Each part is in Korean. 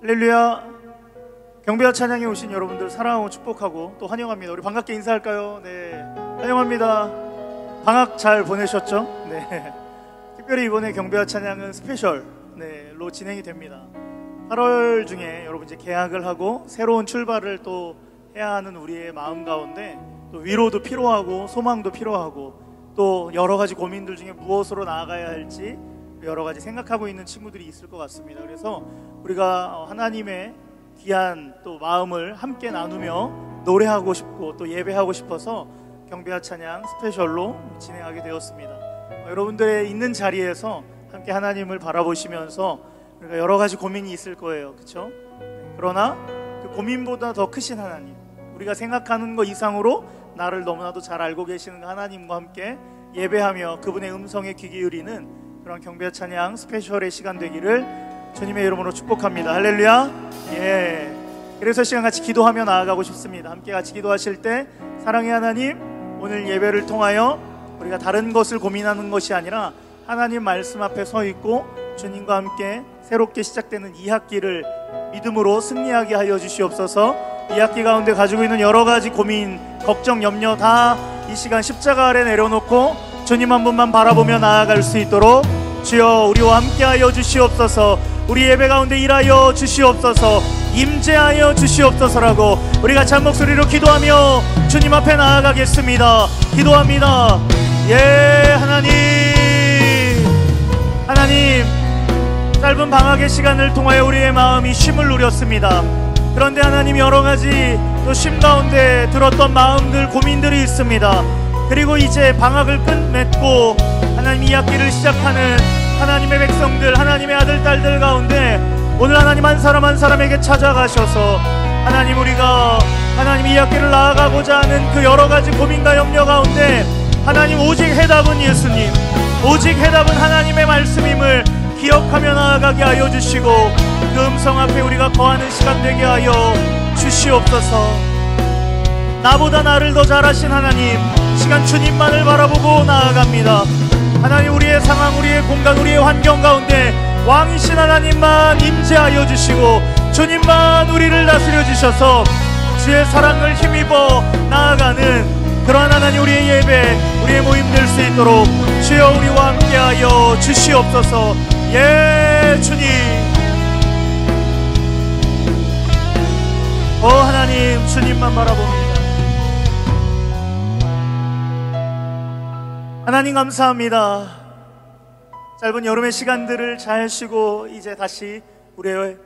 할렐루야. 경배와 찬양에 오신 여러분들 사랑하고 축복하고 또 환영합니다. 우리 반갑게 인사할까요? 네, 환영합니다. 방학 잘 보내셨죠? 네. 특별히 이번에 경배와 찬양은 스페셜로 진행이 됩니다. 8월 중에 여러분 이제 개학을 하고 새로운 출발을 또 해야 하는 우리의 마음 가운데 또 위로도 필요하고 소망도 필요하고 또 여러 가지 고민들 중에 무엇으로 나아가야 할지 여러 가지 생각하고 있는 친구들이 있을 것 같습니다. 그래서 우리가 하나님의 귀한 또 마음을 함께 나누며 노래하고 싶고 또 예배하고 싶어서 경배와 찬양 스페셜로 진행하게 되었습니다. 여러분들의 있는 자리에서 함께 하나님을 바라보시면서 우리가 여러 가지 고민이 있을 거예요. 그렇죠? 그러나 그 고민보다 더 크신 하나님, 우리가 생각하는 것 이상으로 나를 너무나도 잘 알고 계시는 하나님과 함께 예배하며 그분의 음성에 귀 기울이는 그런 경배와 찬양 스페셜의 시간 되기를 주님의 이름으로 축복합니다. 할렐루야. 예. 그래서 시간 같이 기도하며 나아가고 싶습니다. 함께 같이 기도하실 때 사랑의 하나님, 오늘 예배를 통하여 우리가 다른 것을 고민하는 것이 아니라 하나님 말씀 앞에 서 있고 주님과 함께 새롭게 시작되는 이 학기를 믿음으로 승리하게 하여 주시옵소서. 이 학기 가운데 가지고 있는 여러 가지 고민, 걱정, 염려 다 이 시간 십자가 아래 내려놓고 주님 한 분만 바라보며 나아갈 수 있도록 주여 우리와 함께하여 주시옵소서. 우리 예배 가운데 일하여 주시옵소서. 임재하여 주시옵소서라고 우리 같이 한 목소리로 기도하며 주님 앞에 나아가겠습니다. 기도합니다. 예, 하나님 짧은 방학의 시간을 통하여 우리의 마음이 쉼을 누렸습니다. 그런데 하나님 여러 가지 또 쉼 가운데 들었던 마음들, 고민들이 있습니다. 그리고 이제 방학을 끝맺고 하나님 이 학기를 시작하는 하나님의 백성들, 하나님의 아들, 딸들 가운데 오늘 하나님 한 사람 한 사람에게 찾아가셔서 하나님 우리가 하나님 이 학기를 나아가고자 하는 그 여러 가지 고민과 염려 가운데 하나님 오직 해답은 예수님, 오직 해답은 하나님의 말씀임을 기억하며 나아가게 하여 주시고 그 음성 앞에 우리가 거하는 시간 되게 하여 주시옵소서. 나보다 나를 더 잘하신 하나님, 시간 주님만을 바라보고 나아갑니다. 하나님 우리의 상황, 우리의 공간, 우리의 환경 가운데 왕이신 하나님만 임재하여 주시고 주님만 우리를 다스려 주셔서 주의 사랑을 힘입어 나아가는 그러한 하나님 우리의 예배, 우리의 모임 될 수 있도록 주여 우리와 함께하여 주시옵소서. 예, 주님. 하나님 주님만 바라봅니다. 하나님 감사합니다. 짧은 여름의 시간들을 잘 쉬고 이제 다시 우리의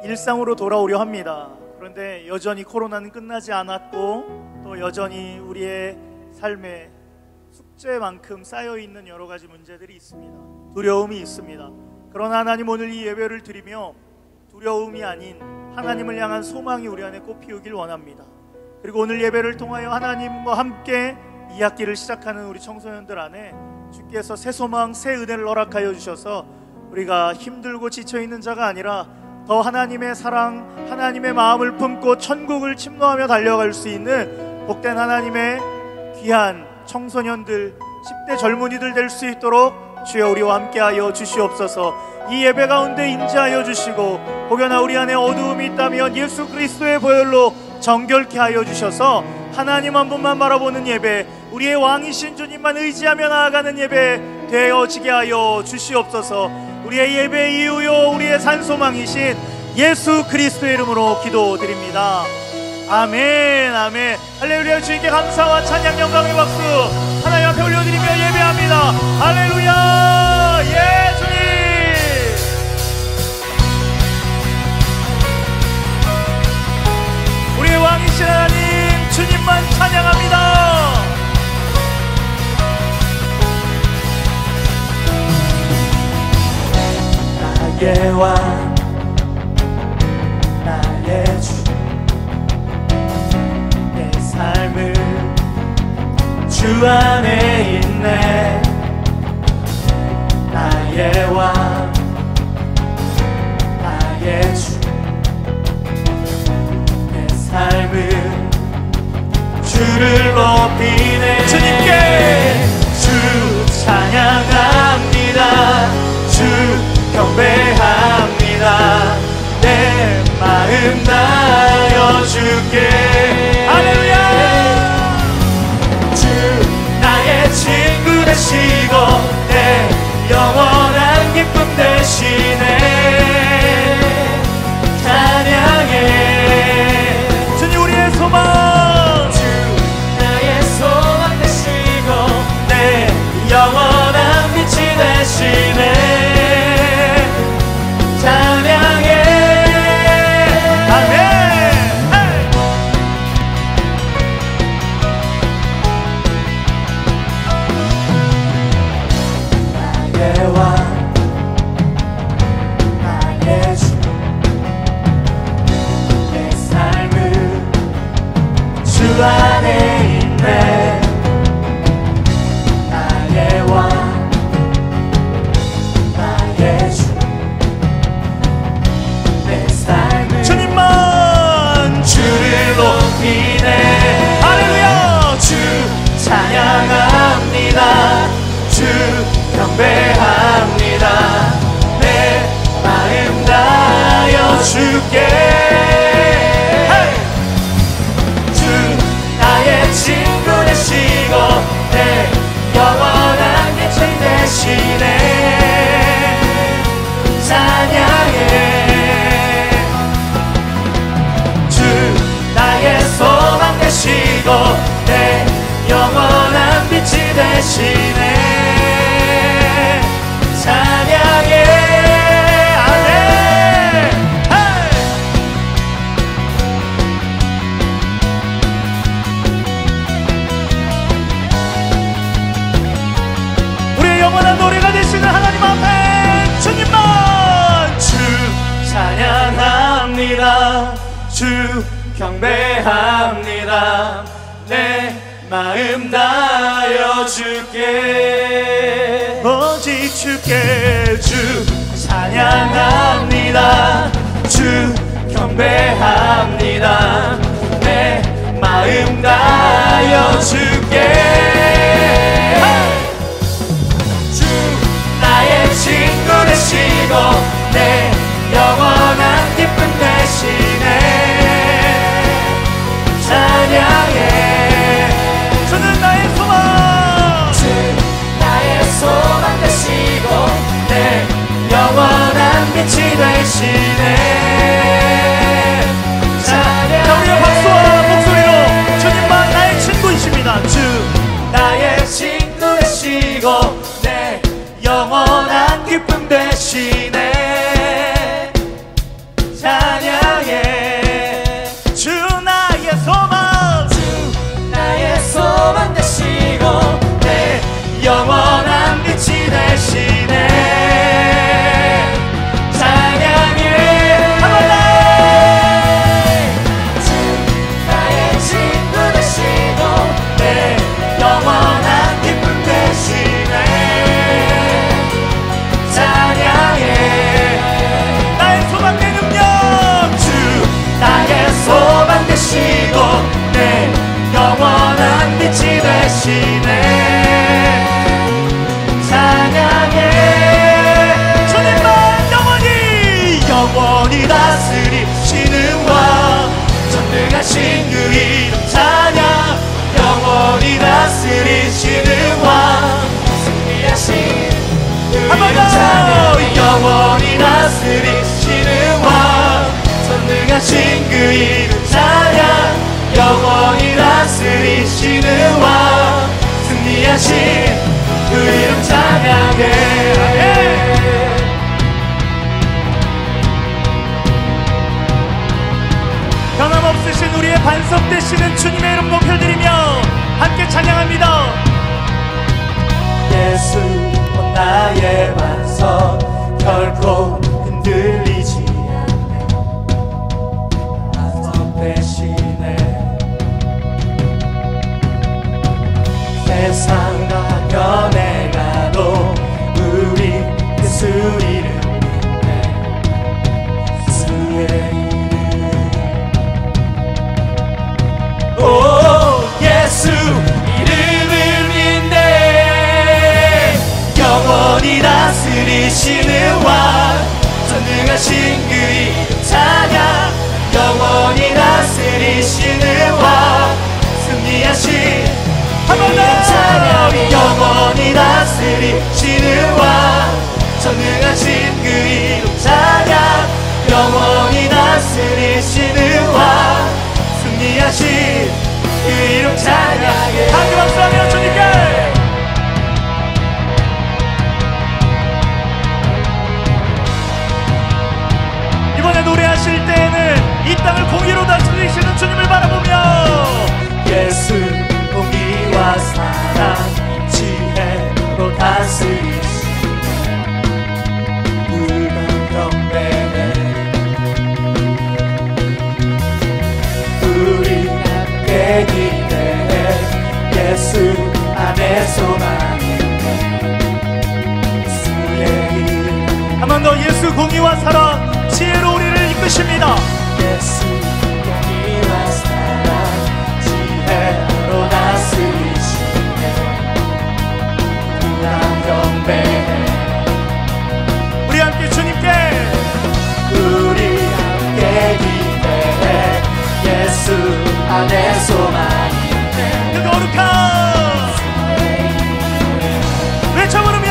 일상으로 돌아오려 합니다. 그런데 여전히 코로나는 끝나지 않았고 또 여전히 우리의 삶에 숙제만큼 쌓여있는 여러 가지 문제들이 있습니다. 두려움이 있습니다. 그러나 하나님 오늘 이 예배를 드리며 두려움이 아닌 하나님을 향한 소망이 우리 안에 꽃피우길 원합니다. 그리고 오늘 예배를 통하여 하나님과 함께 이 학기를 시작하는 우리 청소년들 안에 주께서 새 소망, 새 은혜를 허락하여 주셔서 우리가 힘들고 지쳐있는 자가 아니라 더 하나님의 사랑, 하나님의 마음을 품고 천국을 침노하며 달려갈 수 있는 복된 하나님의 귀한 청소년들, 10대 젊은이들 될 수 있도록 주여 우리와 함께하여 주시옵소서. 이 예배 가운데 임재하여 주시고 혹여나 우리 안에 어두움이 있다면 예수 그리스도의 보혈로 정결케 하여 주셔서 하나님 한 분만 바라보는 예배, 우리의 왕이신 주님만 의지하며 나아가는 예배 되어지게 하여 주시옵소서. 우리의 예배의 이유요 우리의 산소망이신 예수 그리스도의 이름으로 기도드립니다. 아멘, 아멘. 할렐루야. 주님께 감사와 찬양 영광의 박수 하나님 앞에 올려드리며 예배합니다. 할렐루야. 예, 주님. 우리의 왕이신 하나님 주님만 찬양합니다. 나의 왕, 나의 주, 내 삶을 주 안에 있네. 나의 왕, 나의 주, 내 삶을 주를 높이네. 주님께 주 찬양합니다. 주 경배합니다. 마음 다하여 주께. 할렐루야. 주 나의 친구 되시고 내 영원한 기쁨 되시네. 찬양해. 주님 우리의 소망. 주 나의 소망 되시고 내 영원한 빛이 되시네. 찬양해. 아멘. 나의 왕 나의 주 내 삶은 주 안에 있네. 나의 왕 나의 주 내 삶은 주님만. 주를 높이네. 할렐루야. 주 찬양합니다. 주 경배합니다. 내 마음 다하여 주께. 주 나의 친구 되시고 내 영원한 곁을 되시네. 찬양해. 주 나의 소망 되시고 내 영원한 빛이 되시네. 찬양해. 아멘. 우리의 영원한 노래가 되시는 하나님 앞에 주님만. 주 찬양합니다. 주 경배합니다. 내 마음 다하여 주께. 오직 주께. 주 찬양합니다. 주 경배합니다. 내 마음 다하여 주께. 주 나의 친구 되시고 내 영원한 기쁨 되시네. 찬양해. 주는 나의 소망. 주 나의 소망 되시고 내 영원한 빛이 되시네. 찬양해. 자, 우리가 박수와 목소리로 주님만 나의 친구이십니다. 주 나의 친구 되시고 내 영원한 기쁨 되시네. 찬양해. 주 나의 소망. 주 나의 소망 되시고 내 영원한 빛이 되시네. 찬양해. 주 나의 친구 되시고 내 영원한 기쁨 되시네. 찬양해. 나의 소망 내 능력. 주 나의 소망 되시고 내 영원한 빛이 되시네. 찬양해. 주님만 영원히 다스리시는 왕 전능하신 그 이름 찬양. 영원히 다스리시는 왕 승리하신 그 이름 찬양. 영원히 다스리시는 왕 전능하신 그 이름 찬양. 영원히 다스리시는 왕 승리하신 그 이름 찬양해. 변함없으신 우리의 반석 되시는 주님의 이름 높여드리며 함께 찬양합니다. 예수 나의 반석 결코 흔들리지 않네. 반석 대신에 세상 가면에 가도 우리 예수 이름 믿네. 예수의 이름. 오 예수 이름을 믿네. 영원히 다스리시는 왕 전능하신 그 이름 찬양. 영원히 다스리시는 왕 승리하신 한 번 더! 영원히 다스리시는 왕 전능하신 그 이름 찬양 영원히 다스리시는 왕 승리하신 그 이름 찬양해 함께 박수하며 주님께 이번에 노래하실 때에는 이 땅을 공의로 다스리시는 주님을 바라보며 예수 공의와 사랑 지혜로 다스리시네 불가경배해 우리 함께 기대해 예수 안에 소망이 예수의 이름 한 번 더 예수 공의와 사랑 지혜로 우리를 이끄십니다. 예수 공의와 사랑 지혜로 다스리시네 불가경배해 우리 함께 주님께 우리 함께 기대해 예수 안에 소망이 그 거룩한 외쳐 부르며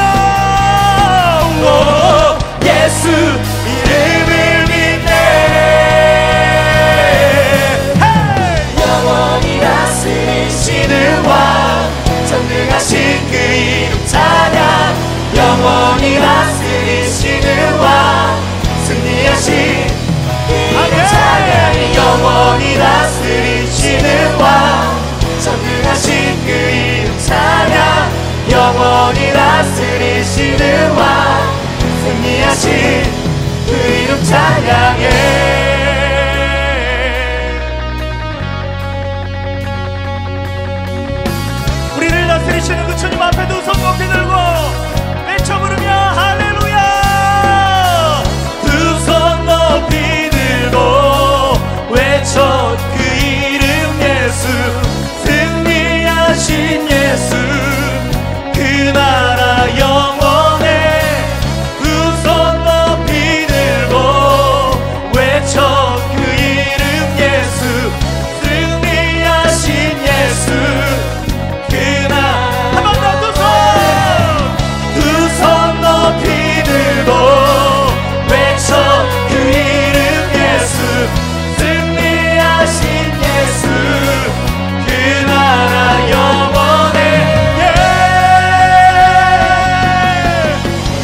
예수 이름을 믿네 영원히 다스리시는 왕 전능하신 그 이름 찬양 영원히 다스리시는 왕 승리하신 그 이름 찬양 영원히 다스리시는 왕 전능하신 그 이름 찬양 영원히 다스리시는 왕 승리하신 그 이름 찬양해 우리를 다스리시는 그 주님 앞에 두 손 높이 들고 외쳐 부르며 할렐루야 두 손 높이 들고 외쳐 그 이름 예수 승리하신 예수 그 나라 영원해 두 손 높이 들고 외쳐 그 이름 예수 승리하신 예수 그 나라 한 번 더 두 손 높이 들고 외쳐 그 이름 예수 승리하신 예수 그 나라 영원해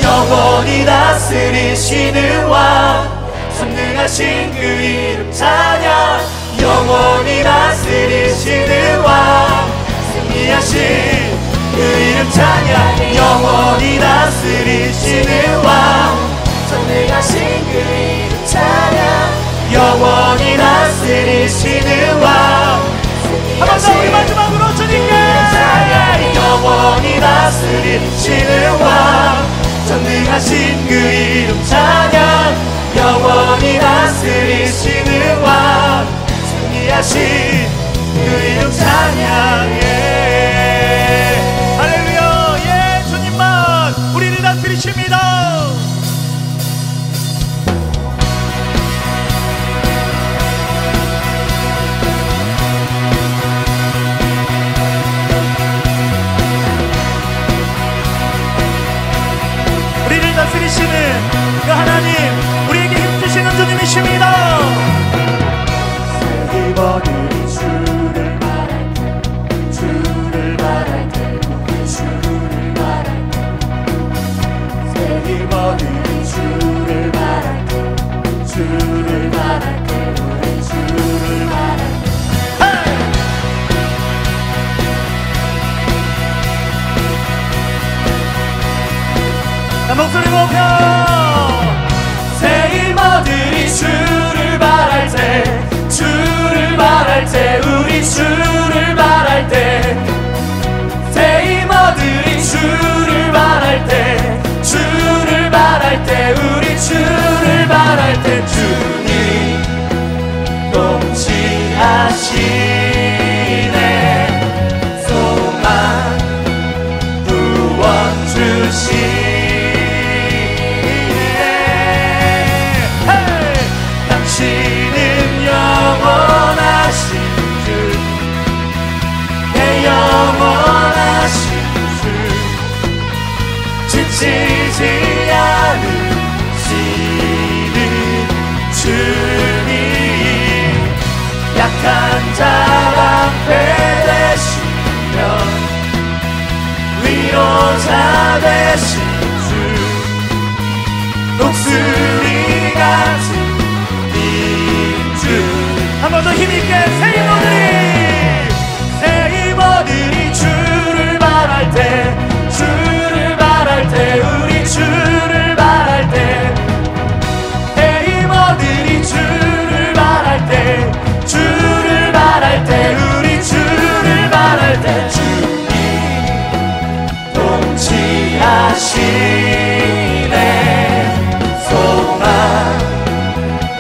영원히 다스리시는 왕 전능하신 그 이름 찬양 영원히 다스리시는 왕 승리하신 그 이름 찬양 영원히 다스리시는 왕 전능하신 그 이름 찬양 영원히 다스리시는 왕 한 번 더 우리 마지막으로 주님께 찬양 영원히 다스리시는 왕 전능하신 그 이름 찬양 영원히 다스리시는 왕 승리하신 그 이름 찬양해 할렐루야 예 주님만 우리를 다스리십니다. 우리를 다스리시는 그 하나님 우리에게 힘주시는 주님이십니다. 이번이 주를 말할 때 주를 말할 때 우리 주를 말할 때 이번이 주를 말할 때 주를 말할 때 우리 주를 말할 때 목소리 높여 새 이모들이 주를 말할 때 주를 말할 때 우리 주를 말할 때 새 이모들이 주를 말할 때 주를 말할 때 우리 주를 말할 때 주님 통치하시네 소망 구원 주시네 당신은 지치지 않으시는 주님 약한 자 방패 되시며 위로자 되신 주 독수리 같은 인주 한 번 더 힘있게 새 이모들이 주를 바랄 때 우리 주를 바랄 때 새 이모들이 주를 바랄 때 우리 주를 바랄 때 주님 통치하시네 소망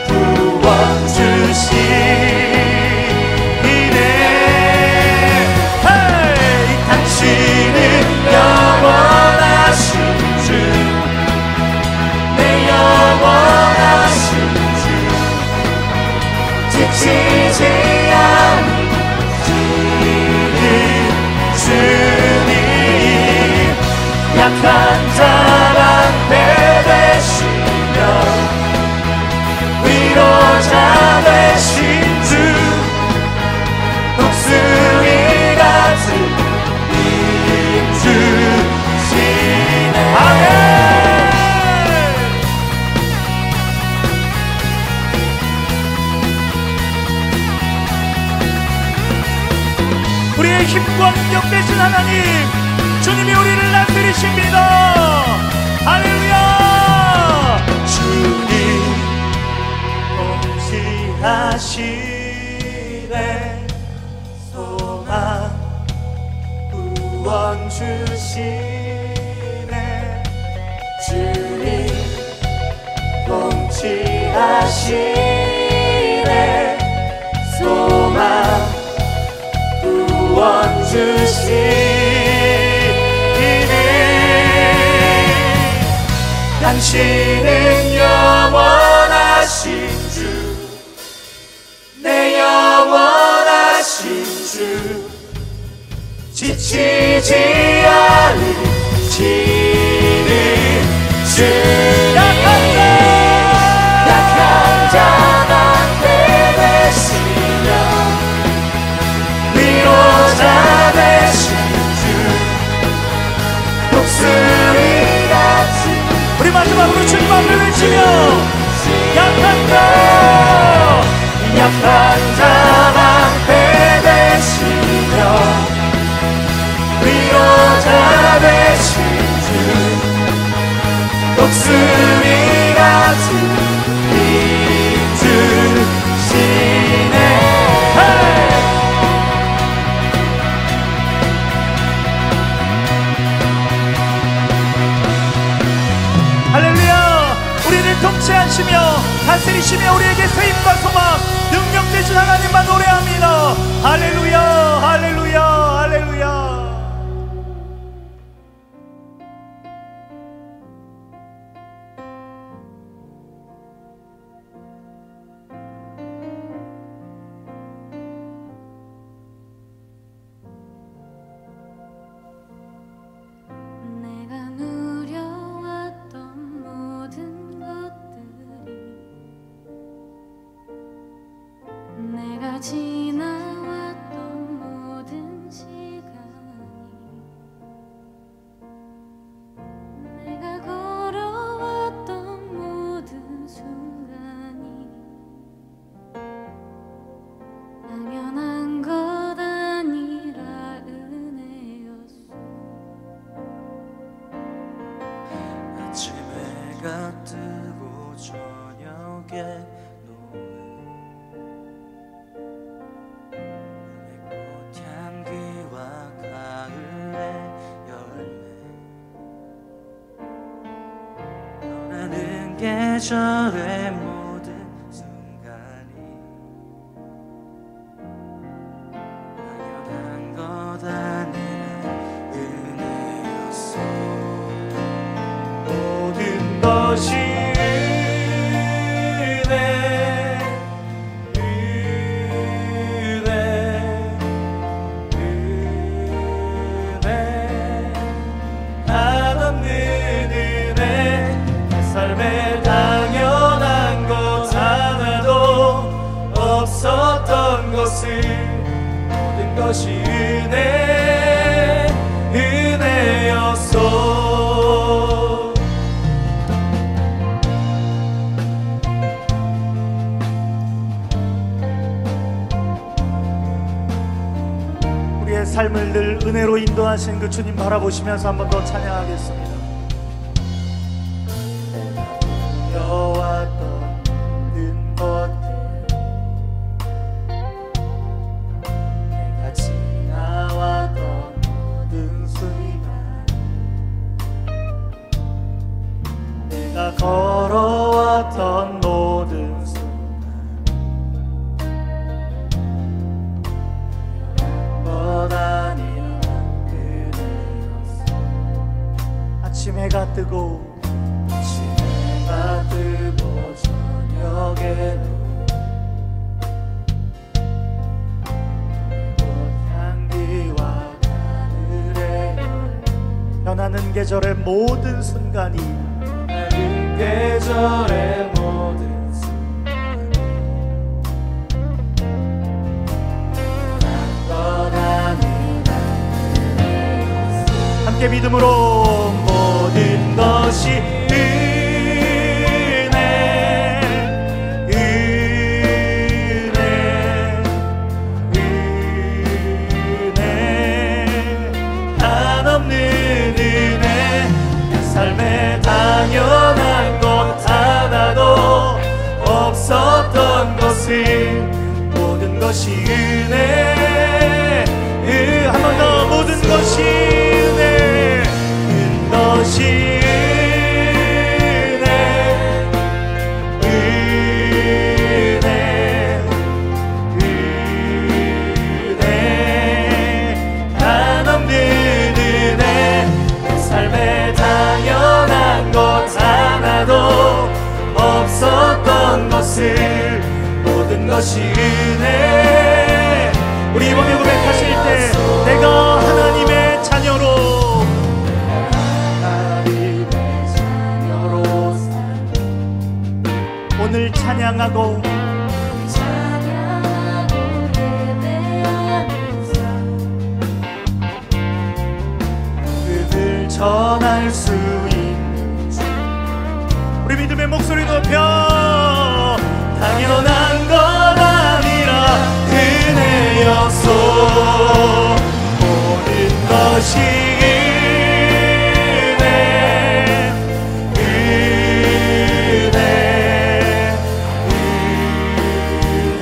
구원 주시네 당신은 영원하신 주 내 영원하신 주 지치지 않으시는 주님 약한 자 방패 되시며 위로자 되신 주 독수리 같은 인주시네 아멘. 우리의 힘과 능력 되신 하나님, 주님이 우리를 다스리십니다. 할렐루야. 주님 통치하시네 소망 구원 주시네 주님 통치하시네 소망 구원 주시네 당신은 영원하신 주 내 영원하신 주 지치지 않으시는 주 약한 자 방패 되시며 위로자 되신 주 독수리 같은 우리 마지막으로 주님 앞에 외치며 약한 자 방패 되시며 위로자 되신 주 독수리 같은 인주시네 할렐루야. 우리를 통치하시며 다스리시며 우리에게 세임과 소망 능력 되신 하나님만 노래합니다. 할렐루야 할렐루야 할렐루야. 내가 누려왔던 모든 것들이 내가 지나왔던 모든 시간이 내가 걸어왔던 모든 순간이 당연한 것 아니라 은혜였어. 아침에 해가 뜨고 저녁에 노을 봄의 꽃향기와 가을의 열매 너라는 계절의 모든 순간이 당연한 것 아니라 은혜였어. 모든 것이 은혜 한없는 것이 은혜였소. 우리의 삶을 늘 은혜로 인도하신 그 주님 바라보시면서 한 번 더 찬양하겠습니다. 여왔던 모든 것들, 내가 지나왔던 모든 순간, 내가 걸어왔던 모든 순간, 것 아니라 은혜였어. 아침 해가 뜨고 저녁에는 꽃향기와 하늘의 별, 변하는 계절의 모든 순간이, 변하는 계절의 모든 순간이 것 아니라 은혜였어. 함께 믿음으로 모든 것이 당연한 것 하나도 없었던 것을 모든 것이 은혜. 한 번 더 모든 것이 은혜, 모든 것이 은혜 한없는 은혜. 내 삶에 당연한 것 하나도 없었던 것을 모든 것이 은혜. 우리 이번에 고백하실 때 내가 하나님의 자녀로, 하나님의 자녀로 오늘 찬양하고 그들 전할 수 있는 주. 우리 믿음의 목소리 높여 당연한 것 아니라 은혜였소. 모든 것이 은혜, 은혜,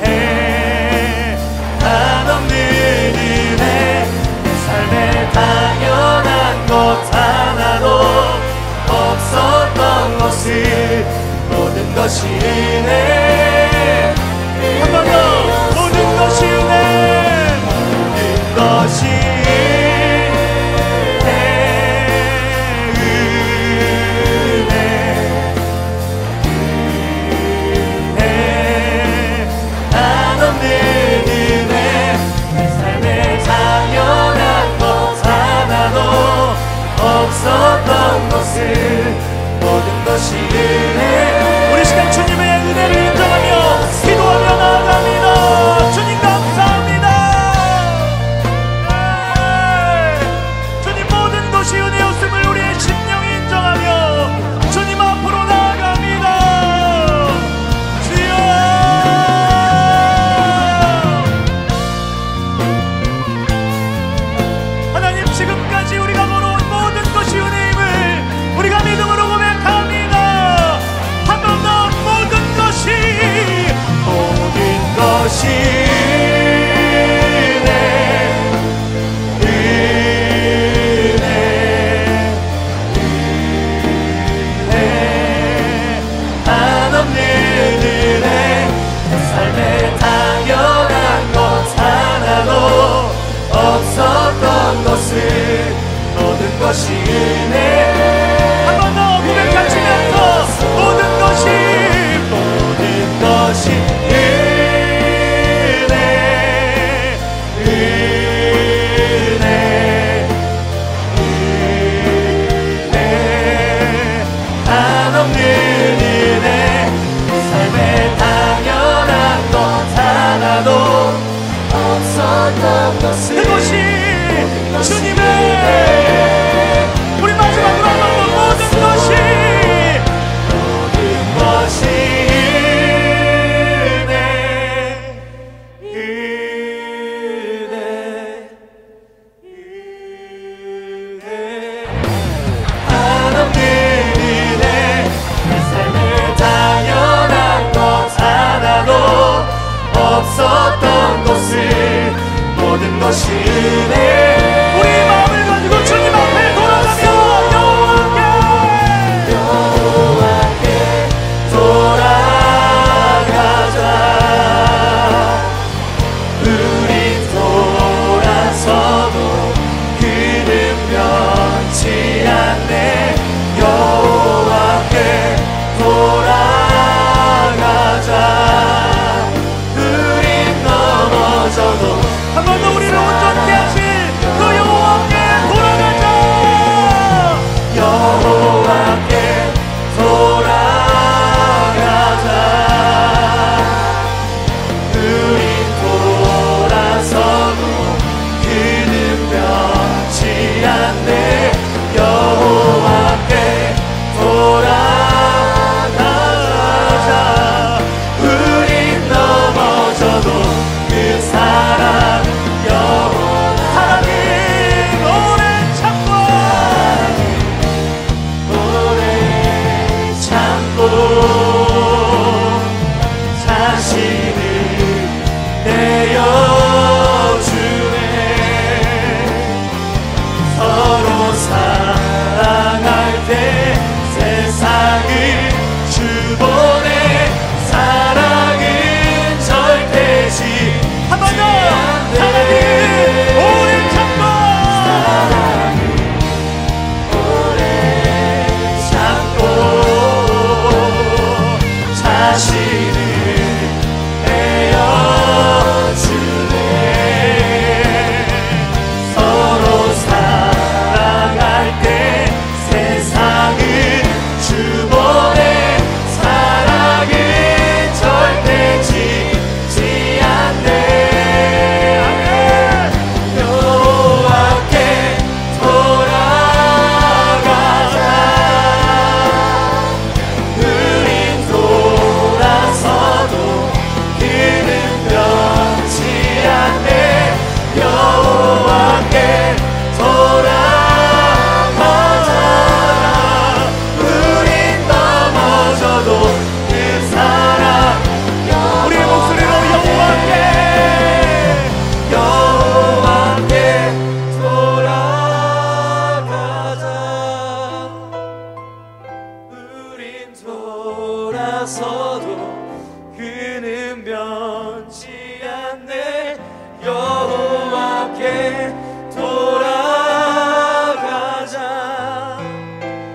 은혜 한없는 은혜. 내 삶에 당연한 것 하나도 없었던 것을 모든 것이 은혜. 한 번 더 모든 것이 은혜, 모든 것이 은혜, 은혜, 은혜 한없는 은혜. 내 삶에 당연한 것 하나도 없었던 것을 모든 것이 은혜. 우리 시간 주님의 은혜를 돌아서도 그는 변치 않네. 여호와께 돌아가자.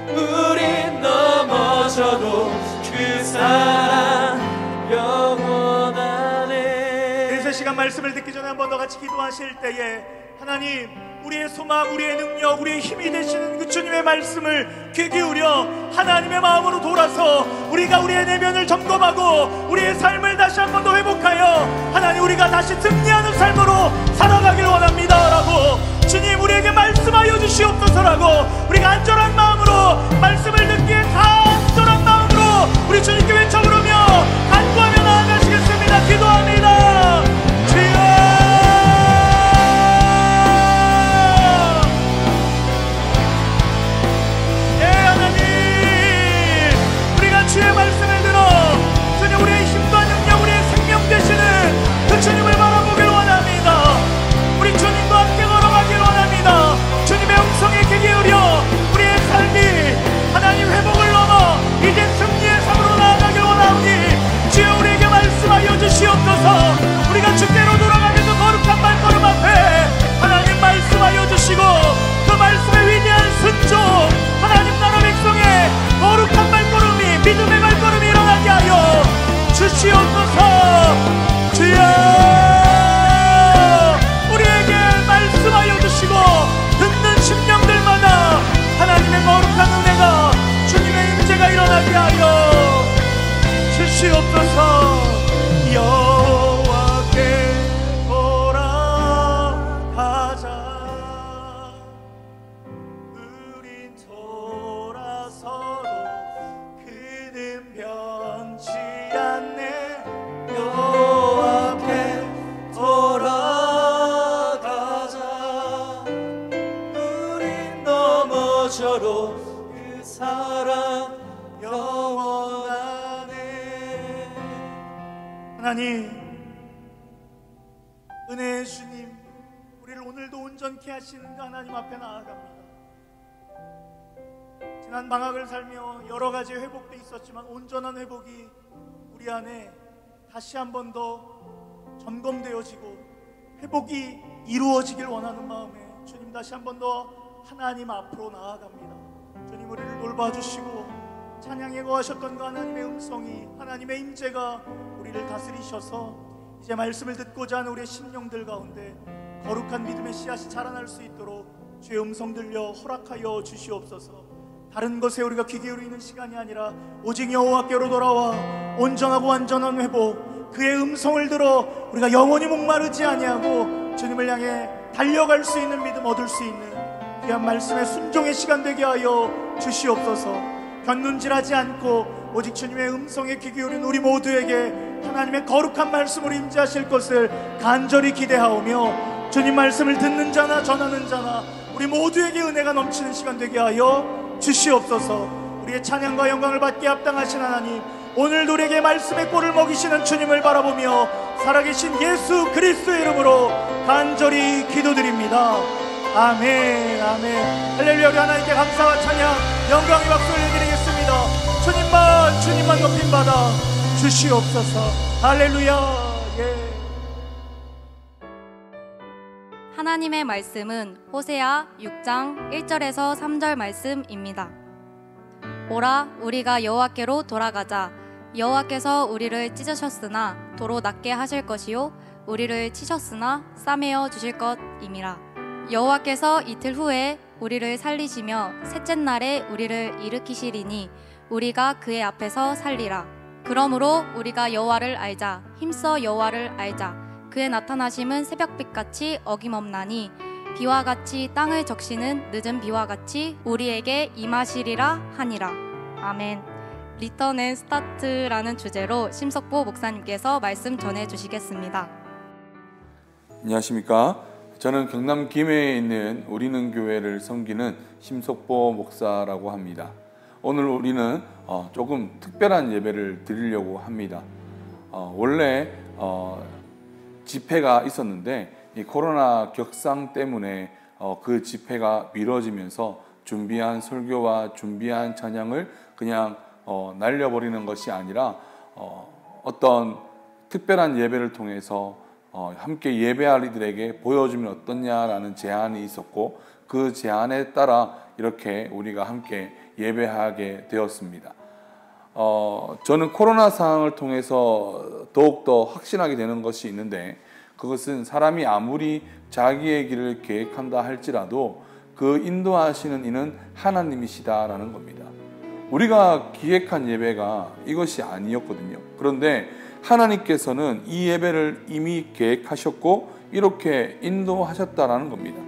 우린 넘어져도 그 사랑 영원하네. 그래서 시간 말씀을 듣기 전에 한 번 더 같이 기도하실 때에 하나님, 우리의 소망, 우리의 능력, 우리의 힘이 되시는 그 주님의 말씀을 귀 기울여 하나님의 마음으로 돌아서 우리가 우리의 내면을 점검하고 우리의 삶을 다시 한 번 더 회복하여 하나님, 우리가 다시 승리하는 삶으로 살아가길 원합니다 라고 주님 우리에게 말씀하여 주시옵소서라고 우리가 안전한 마음으로 말씀을 듣기에 간절한 마음으로 우리 주님께 외쳐 부르며 간구하며 나아가시겠습니다. 기도합니다. 주여, 주의 말씀을 들어 주님 우리의 힘과 능력, 우리의 생명 되시는 그 주님을 바라보길 원합니다. 우리 주님과 함께 걸어가길 원합니다. 주님의 음성에 귀 기울여 우리의 삶이 하나님 회복을 넘어 이제 승리의 삶으로 나아가길 원하오니 주여 우리에게 말씀하여 주시옵소서. 우리가 주께로 돌아가는 그 거룩한 발걸음 앞에 하나님 말씀하여 주시고 그 말씀의 위대한 순종, 하나님 나라 백성의 거룩한 발걸음이, 믿음의 발걸음이 일어나게 하여 주시옵소서. 주여 우리에게 말씀하여 주시고 듣는 심령들마다 하나님의 거룩한 은혜가, 주님의 임재가 일어나게 하여 주시옵소서. 여호와께 돌아가자. 우린 돌아서도 그는 변치 않네. 여호와께 돌아가자. 우린 넘어져도 그 사랑 영원하네. 하나님, 은혜의 주님, 우리를 오늘도 온전케 하시는 그 하나님 앞에 나아갑니다. 지난 방학을 살며 여러 가지 회복도 있었지만 온전한 회복이 우리 안에 다시 한 번 더 점검되어지고 회복이 이루어지길 원하는 마음에 주님 다시 한 번 더 하나님 앞으로 나아갑니다. 주님 우리를 돌봐주시고 찬양에 거하셨던 그 하나님의 음성이, 하나님의 임재가 우리를 다스리셔서 이제 말씀을 듣고자 하는 우리의 심령들 가운데 거룩한 믿음의 씨앗이 자라날 수 있도록 주의 음성 들려 허락하여 주시옵소서. 다른 것에 우리가 귀 기울이는 시간이 아니라 오직 여호와께로 돌아와 온전하고 완전한 회복, 그의 음성을 들어 우리가 영원히 목마르지 아니하고 주님을 향해 달려갈 수 있는 믿음 얻을 수 있는 귀한 말씀의 순종의 시간 되게 하여 주시옵소서. 견눈질하지 않고 오직 주님의 음성에 귀 기울인 우리 모두에게 하나님의 거룩한 말씀으로 임재하실 것을 간절히 기대하오며 주님 말씀을 듣는 자나 전하는 자나 우리 모두에게 은혜가 넘치는 시간 되게 하여 주시옵소서. 우리의 찬양과 영광을 받게 합당하신 하나님, 오늘도 우리에게 말씀의 꼴을 먹이시는 주님을 바라보며 살아계신 예수 그리스도의 이름으로 간절히 기도드립니다. 아멘, 아멘. 할렐루야. 우리 하나님께 감사와 찬양, 영광의 박수 올려드리겠습니다. 주님만 높임 받아 주시옵소서. 할렐루야. 예. 하나님의 말씀은 호세아 6장 1절에서 3절 말씀입니다. 오라, 우리가 여호와께로 돌아가자. 여호와께서 우리를 찢으셨으나 도로 낫게 하실 것이요 우리를 치셨으나 싸매어 주실 것임이라. 여호와께서 이틀 후에 우리를 살리시며 셋째 날에 우리를 일으키시리니 우리가 그의 앞에서 살리라. 그러므로 우리가 여호와를 알자. 힘써 여호와를 알자. 그의 나타나심은 새벽빛같이 어김없나니 비와 같이 땅을 적시는 늦은 비와 같이 우리에게 임하시리라 하니라. 아멘. 리턴 앤 스타트라는 주제로 심석보 목사님께서 말씀 전해주시겠습니다. 안녕하십니까. 저는 경남 김해에 있는 우리는 교회를 섬기는 심석보 목사라고 합니다. 오늘 우리는 조금 특별한 예배를 드리려고 합니다. 원래 집회가 있었는데 이 코로나 격상 때문에 그 집회가 미뤄지면서 준비한 설교와 준비한 찬양을 그냥 날려버리는 것이 아니라 어떤 특별한 예배를 통해서 함께 예배할 이들에게 보여주면 어떠냐라는 제안이 있었고, 그 제안에 따라 이렇게 우리가 함께 예배하게 되었습니다. 저는 코로나 상황을 통해서 더욱더 확신하게 되는 것이 있는데, 그것은 사람이 아무리 자기의 길을 계획한다 할지라도 그 인도하시는 이는 하나님이시다라는 겁니다. 우리가 기획한 예배가 이것이 아니었거든요. 그런데 하나님께서는 이 예배를 이미 계획하셨고 이렇게 인도하셨다라는 겁니다.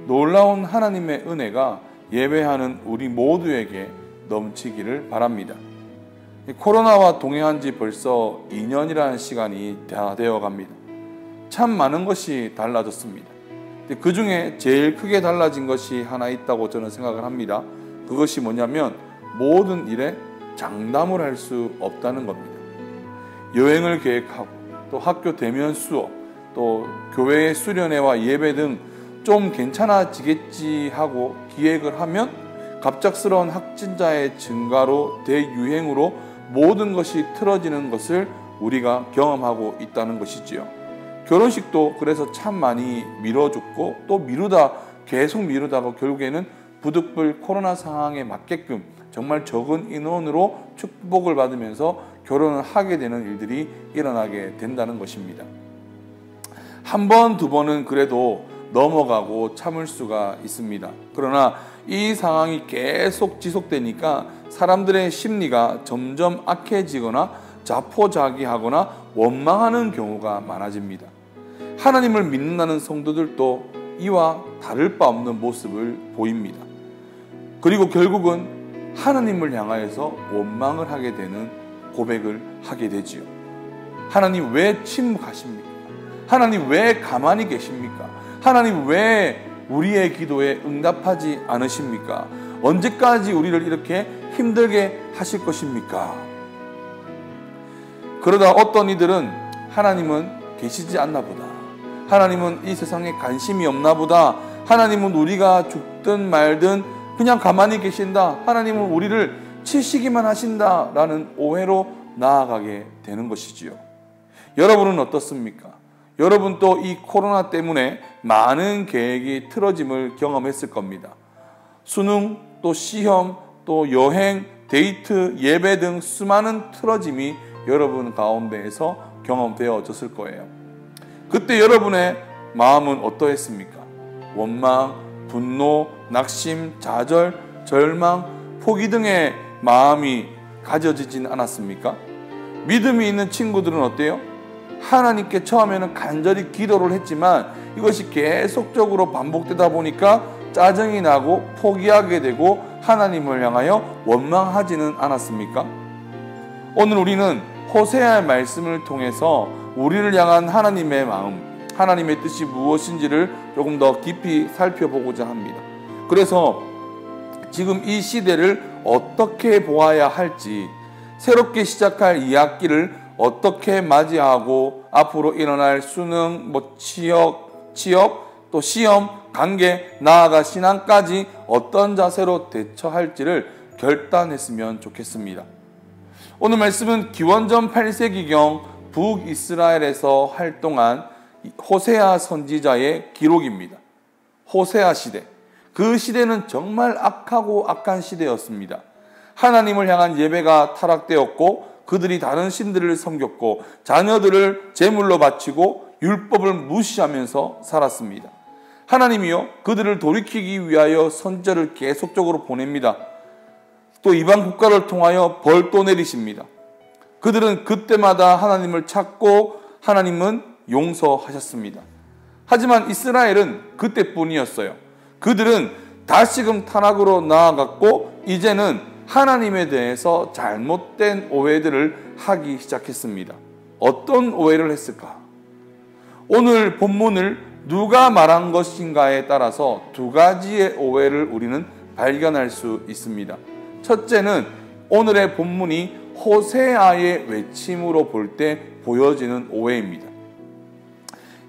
놀라운 하나님의 은혜가 예배하는 우리 모두에게 넘치기를 바랍니다. 코로나와 동행한 지 벌써 2년이라는 시간이 다 되어 갑니다. 참 많은 것이 달라졌습니다. 그 중에 제일 크게 달라진 것이 하나 있다고 저는 생각을 합니다. 그것이 뭐냐면 모든 일에 장담을 할 수 없다는 겁니다. 여행을 계획하고 또 학교 대면 수업, 또 교회의 수련회와 예배 등 좀 괜찮아지겠지 하고 기획을 하면 갑작스러운 확진자의 증가로 대유행으로 모든 것이 틀어지는 것을 우리가 경험하고 있다는 것이지요. 결혼식도 그래서 참 많이 미뤄졌고 또 계속 미루다가 결국에는 부득불 코로나 상황에 맞게끔 정말 적은 인원으로 축복을 받으면서 결혼을 하게 되는 일들이 일어나게 된다는 것입니다. 한 번, 두 번은 그래도 넘어가고 참을 수가 있습니다. 그러나 이 상황이 계속 지속되니까 사람들의 심리가 점점 악해지거나 자포자기하거나 원망하는 경우가 많아집니다. 하나님을 믿는다는 성도들도 이와 다를 바 없는 모습을 보입니다. 그리고 결국은 하나님을 향하여서 원망을 하게 되는 고백을 하게 되지요. 하나님 왜 침묵하십니까? 하나님 왜 가만히 계십니까? 하나님 왜 우리의 기도에 응답하지 않으십니까? 언제까지 우리를 이렇게 힘들게 하실 것입니까? 그러다 어떤 이들은 하나님은 계시지 않나 보다, 하나님은 이 세상에 관심이 없나 보다, 하나님은 우리가 죽든 말든 그냥 가만히 계신다, 하나님은 우리를 치시기만 하신다 라는 오해로 나아가게 되는 것이지요. 여러분은 어떻습니까? 여러분 또 이 코로나 때문에 많은 계획이 틀어짐을 경험했을 겁니다. 수능, 또 시험, 또 여행, 데이트, 예배 등 수많은 틀어짐이 여러분 가운데에서 경험되어졌을 거예요. 그때 여러분의 마음은 어떠했습니까? 원망, 분노, 낙심, 좌절, 절망, 포기 등의 마음이 가져지진 않았습니까? 믿음이 있는 친구들은 어때요? 하나님께 처음에는 간절히 기도를 했지만 이것이 계속적으로 반복되다 보니까 짜증이 나고 포기하게 되고 하나님을 향하여 원망하지는 않았습니까? 오늘 우리는 호세아의 말씀을 통해서 우리를 향한 하나님의 마음, 하나님의 뜻이 무엇인지를 조금 더 깊이 살펴보고자 합니다. 그래서 지금 이 시대를 어떻게 보아야 할지, 새롭게 시작할 2학기를 어떻게 맞이하고 앞으로 일어날 수능, 취업, 또 시험, 관계, 나아가 신앙까지 어떤 자세로 대처할지를 결단했으면 좋겠습니다. 오늘 말씀은 기원전 8세기경 북이스라엘에서 활동한 호세아 선지자의 기록입니다. 호세아 시대. 그 시대는 정말 악하고 악한 시대였습니다. 하나님을 향한 예배가 타락되었고 그들이 다른 신들을 섬겼고 자녀들을 제물로 바치고 율법을 무시하면서 살았습니다. 하나님이요 그들을 돌이키기 위하여 선지자를 계속적으로 보냅니다. 또 이방 국가를 통하여 벌도 내리십니다. 그들은 그때마다 하나님을 찾고 하나님은 용서하셨습니다. 하지만 이스라엘은 그때뿐이었어요. 그들은 다시금 타락으로 나아갔고 이제는 하나님에 대해서 잘못된 오해들을 하기 시작했습니다. 어떤 오해를 했을까? 오늘 본문을 누가 말한 것인가에 따라서 두 가지의 오해를 우리는 발견할 수 있습니다. 첫째는 오늘의 본문이 호세아의 외침으로 볼 때 보여지는 오해입니다.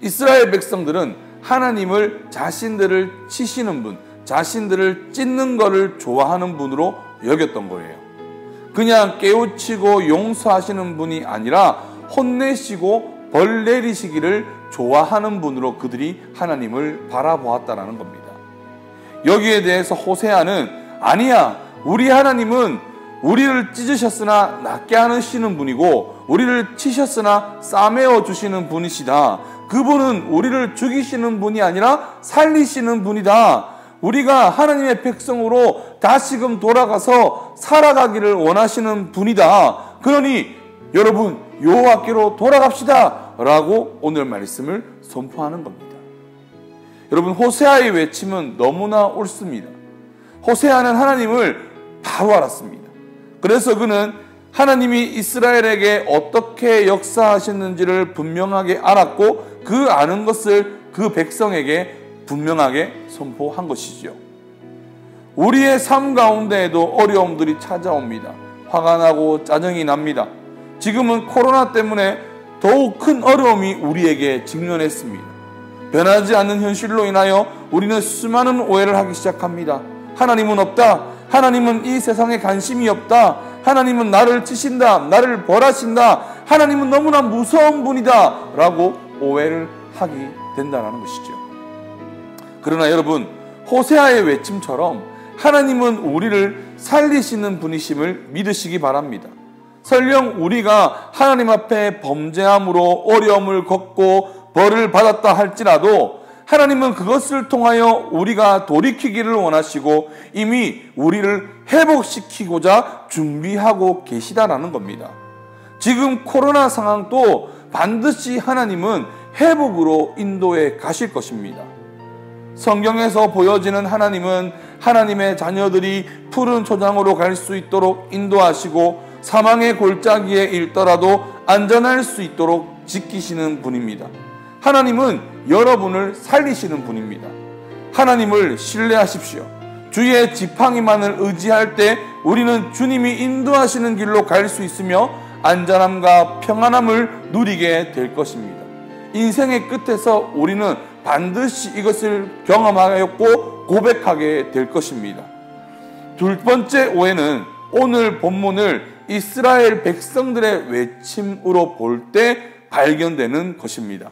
이스라엘 백성들은 하나님을 자신들을 치시는 분, 자신들을 찢는 것을 좋아하는 분으로 여겼던 거예요. 그냥 깨우치고 용서하시는 분이 아니라 혼내시고 벌 내리시기를 좋아하는 분으로 그들이 하나님을 바라보았다라는 겁니다. 여기에 대해서 호세아는 아니야, 우리 하나님은 우리를 찢으셨으나 낫게 하시는 분이고 우리를 치셨으나 싸매어 주시는 분이시다. 그분은 우리를 죽이시는 분이 아니라 살리시는 분이다. 우리가 하나님의 백성으로 다시금 돌아가서 살아가기를 원하시는 분이다. 그러니 여러분 여호와께로 돌아갑시다 라고 오늘 말씀을 선포하는 겁니다. 여러분, 호세아의 외침은 너무나 옳습니다. 호세아는 하나님을 바로 알았습니다. 그래서 그는 하나님이 이스라엘에게 어떻게 역사하셨는지를 분명하게 알았고 그 아는 것을 그 백성에게 분명하게 선포한 것이지요. 우리의 삶 가운데에도 어려움들이 찾아옵니다. 화가 나고 짜증이 납니다. 지금은 코로나 때문에 더욱 큰 어려움이 우리에게 직면했습니다. 변하지 않는 현실로 인하여 우리는 수많은 오해를 하기 시작합니다. 하나님은 없다. 하나님은 이 세상에 관심이 없다. 하나님은 나를 치신다. 나를 벌하신다. 하나님은 너무나 무서운 분이다 라고 오해를 하게 된다는 것이죠. 그러나 여러분, 호세아의 외침처럼 하나님은 우리를 살리시는 분이심을 믿으시기 바랍니다. 설령 우리가 하나님 앞에 범죄함으로 어려움을 겪고 벌을 받았다 할지라도 하나님은 그것을 통하여 우리가 돌이키기를 원하시고 이미 우리를 회복시키고자 준비하고 계시다라는 겁니다. 지금 코로나 상황도 반드시 하나님은 회복으로 인도해 가실 것입니다. 성경에서 보여지는 하나님은 하나님의 자녀들이 푸른 초장으로 갈 수 있도록 인도하시고 사망의 골짜기에 일더라도 안전할 수 있도록 지키시는 분입니다. 하나님은 여러분을 살리시는 분입니다. 하나님을 신뢰하십시오. 주의 지팡이만을 의지할 때 우리는 주님이 인도하시는 길로 갈 수 있으며 안전함과 평안함을 누리게 될 것입니다. 인생의 끝에서 우리는 반드시 이것을 경험하였고 고백하게 될 것입니다. 두 번째 오해는 오늘 본문을 이스라엘 백성들의 외침으로 볼 때 발견되는 것입니다.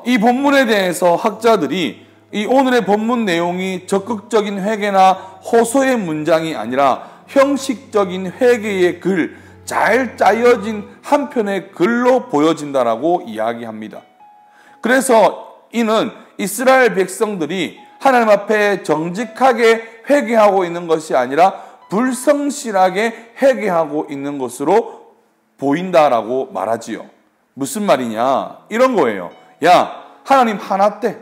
이 본문에 대해서 학자들이 이 오늘의 본문 내용이 적극적인 회개나 호소의 문장이 아니라 형식적인 회개의 글, 잘 짜여진 한 편의 글로 보여진다라고 이야기합니다. 그래서 이는 이스라엘 백성들이 하나님 앞에 정직하게 회개하고 있는 것이 아니라 불성실하게 회개하고 있는 것으로 보인다라고 말하지요. 무슨 말이냐? 이런 거예요. 야, 하나님 화났대.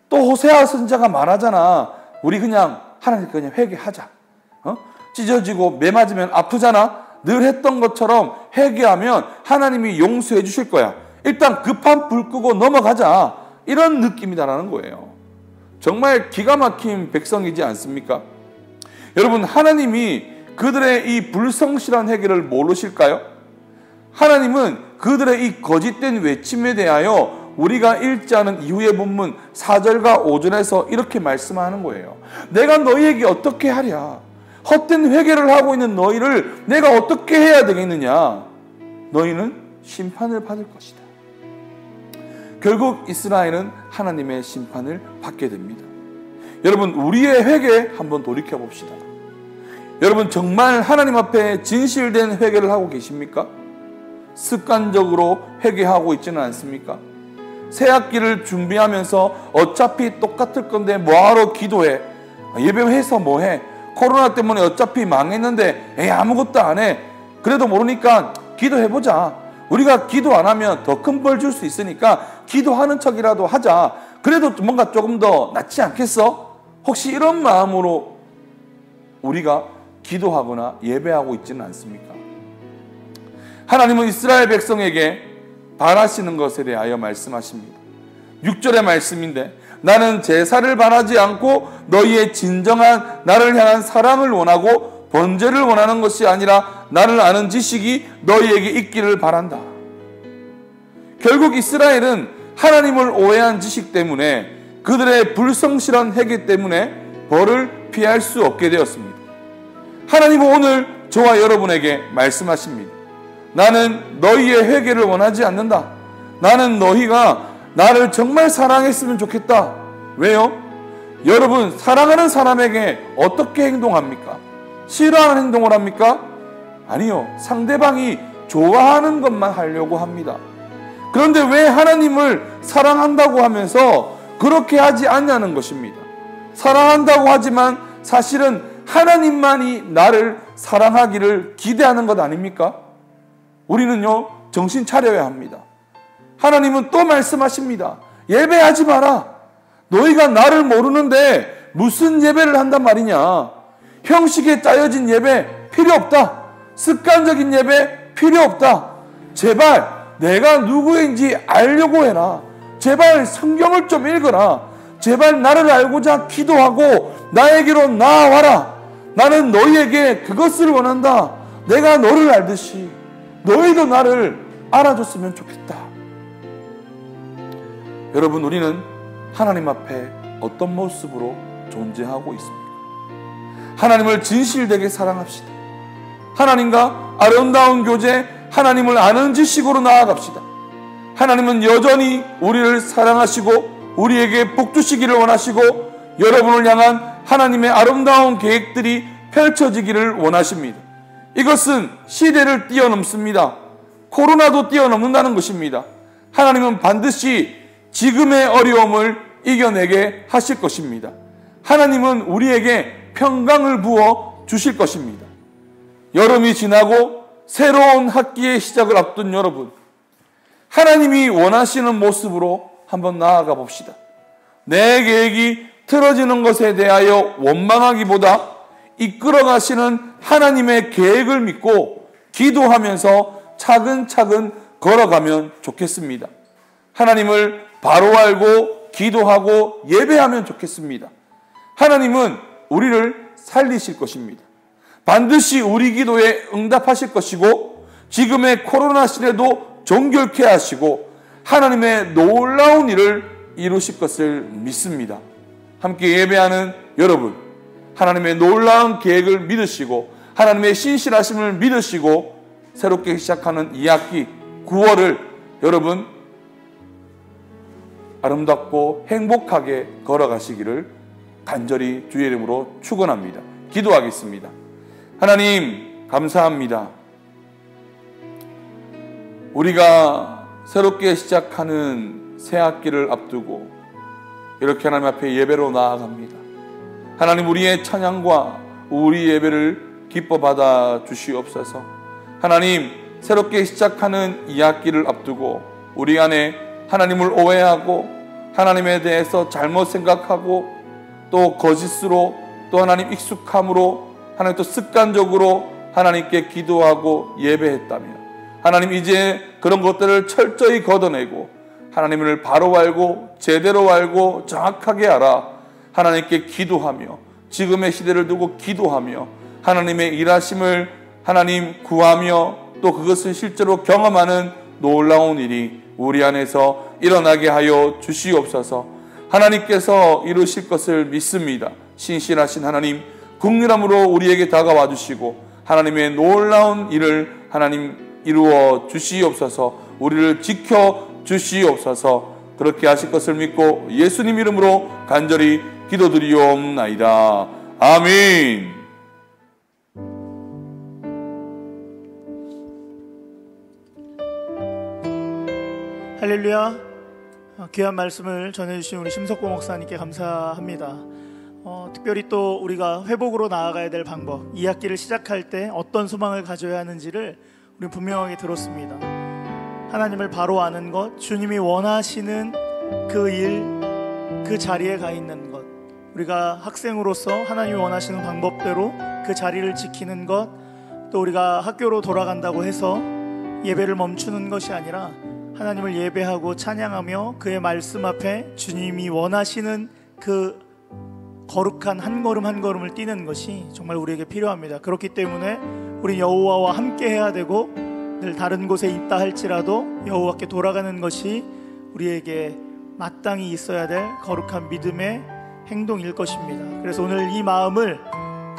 또 호세아 선지자가 말하잖아. 우리 그냥 하나님 그냥 회개하자. 찢어지고 매 맞으면 아프잖아. 늘 했던 것처럼 회개하면 하나님이 용서해 주실 거야. 일단 급한 불 끄고 넘어가자. 이런 느낌이다라는 거예요. 정말 기가 막힌 백성이지 않습니까? 여러분, 하나님이 그들의 이 불성실한 회개를 모르실까요? 하나님은 그들의 이 거짓된 외침에 대하여 우리가 읽지 않은 이후의 본문 4절과 5절에서 이렇게 말씀하는 거예요. 내가 너희에게 어떻게 하랴? 헛된 회개를 하고 있는 너희를 내가 어떻게 해야 되겠느냐? 너희는 심판을 받을 것이다. 결국 이스라엘은 하나님의 심판을 받게 됩니다. 여러분, 우리의 회개 한번 돌이켜 봅시다. 여러분, 정말 하나님 앞에 진실된 회개를 하고 계십니까? 습관적으로 회개하고 있지는 않습니까? 새학기를 준비하면서 어차피 똑같을 건데 뭐하러 기도해? 예배해서 뭐해? 코로나 때문에 어차피 망했는데 에이 아무것도 안 해. 그래도 모르니까 기도해보자. 우리가 기도 안 하면 더 큰 벌 줄 수 있으니까 기도하는 척이라도 하자. 그래도 뭔가 조금 더 낫지 않겠어? 혹시 이런 마음으로 우리가 기도하거나 예배하고 있지는 않습니까? 하나님은 이스라엘 백성에게 바라시는 것에 대하여 말씀하십니다. 6절의 말씀인데 나는 제사를 바라지 않고 너희의 진정한 나를 향한 사랑을 원하고 번제를 원하는 것이 아니라 나를 아는 지식이 너희에게 있기를 바란다. 결국 이스라엘은 하나님을 오해한 지식 때문에 그들의 불성실한 회개 때문에 벌을 피할 수 없게 되었습니다. 하나님은 오늘 저와 여러분에게 말씀하십니다. 나는 너희의 회개를 원하지 않는다. 나는 너희가 나를 정말 사랑했으면 좋겠다. 왜요? 여러분, 사랑하는 사람에게 어떻게 행동합니까? 싫어하는 행동을 합니까? 아니요. 상대방이 좋아하는 것만 하려고 합니다. 그런데 왜 하나님을 사랑한다고 하면서 그렇게 하지 않냐는 것입니다. 사랑한다고 하지만 사실은 하나님만이 나를 사랑하기를 기대하는 것 아닙니까? 우리는요, 정신 차려야 합니다. 하나님은 또 말씀하십니다. 예배하지 마라. 너희가 나를 모르는데 무슨 예배를 한단 말이냐. 형식에 짜여진 예배 필요 없다. 습관적인 예배 필요 없다. 제발 내가 누구인지 알려고 해라. 제발 성경을 좀 읽어라. 제발 나를 알고자 기도하고 나에게로 나아와라. 나는 너희에게 그것을 원한다. 내가 너를 알듯이 너희도 나를 알아줬으면 좋겠다. 여러분, 우리는 하나님 앞에 어떤 모습으로 존재하고 있습니까? 하나님을 진실되게 사랑합시다. 하나님과 아름다운 교제, 하나님을 아는 지식으로 나아갑시다. 하나님은 여전히 우리를 사랑하시고 우리에게 복 주시기를 원하시고 여러분을 향한 하나님의 아름다운 계획들이 펼쳐지기를 원하십니다. 이것은 시대를 뛰어넘습니다. 코로나도 뛰어넘는다는 것입니다. 하나님은 반드시 지금의 어려움을 이겨내게 하실 것입니다. 하나님은 우리에게 평강을 부어 주실 것입니다. 여름이 지나고 새로운 학기의 시작을 앞둔 여러분, 하나님이 원하시는 모습으로 한번 나아가 봅시다. 내 계획이 틀어지는 것에 대하여 원망하기보다 이끌어 가시는 하나님의 계획을 믿고 기도하면서 차근차근 걸어가면 좋겠습니다. 하나님을 바로 알고 기도하고 예배하면 좋겠습니다. 하나님은 우리를 살리실 것입니다. 반드시 우리 기도에 응답하실 것이고 지금의 코로나 시대도 정결케 하시고 하나님의 놀라운 일을 이루실 것을 믿습니다. 함께 예배하는 여러분, 하나님의 놀라운 계획을 믿으시고 하나님의 신실하심을 믿으시고 새롭게 시작하는 2학기 9월을 여러분 아름답고 행복하게 걸어가시기를 간절히 주의 이름으로 축원합니다. 기도하겠습니다. 하나님, 감사합니다. 우리가 새롭게 시작하는 새 학기를 앞두고 이렇게 하나님 앞에 예배로 나아갑니다. 하나님, 우리의 찬양과 우리 예배를 기뻐 받아 주시옵소서. 하나님, 새롭게 시작하는 2학기를 앞두고 우리 안에 하나님을 오해하고 하나님에 대해서 잘못 생각하고 또 거짓으로 또 하나님 익숙함으로 하나님 또 습관적으로 하나님께 기도하고 예배했다면 하나님, 이제 그런 것들을 철저히 걷어내고 하나님을 바로 알고 제대로 알고 정확하게 알아 하나님께 기도하며 지금의 시대를 두고 기도하며 하나님의 일하심을 하나님 구하며 또 그것을 실제로 경험하는 놀라운 일이 우리 안에서 일어나게 하여 주시옵소서. 하나님께서 이루실 것을 믿습니다. 신실하신 하나님, 긍휼함으로 우리에게 다가와 주시고 하나님의 놀라운 일을 하나님 이루어 주시옵소서. 우리를 지켜 주시옵소서. 그렇게 하실 것을 믿고 예수님 이름으로 간절히 기도드리옵나이다. 아멘. 할렐루야. 귀한 말씀을 전해주신 우리 심석보 목사님께 감사합니다. 특별히 또 우리가 회복으로 나아가야 될 방법, 2학기를 시작할 때 어떤 소망을 가져야 하는지를 우리 분명하게 들었습니다. 하나님을 바로 아는 것, 주님이 원하시는 그 일, 그 자리에 가 있는 것, 우리가 학생으로서 하나님이 원하시는 방법대로 그 자리를 지키는 것, 또 우리가 학교로 돌아간다고 해서 예배를 멈추는 것이 아니라 하나님을 예배하고 찬양하며 그의 말씀 앞에 주님이 원하시는 그 거룩한 한 걸음 한 걸음을 뛰는 것이 정말 우리에게 필요합니다. 그렇기 때문에 우리 여호와와 함께 해야 되고 늘 다른 곳에 있다 할지라도 여호와께 돌아가는 것이 우리에게 마땅히 있어야 될 거룩한 믿음의 행동일 것입니다. 그래서 오늘 이 마음을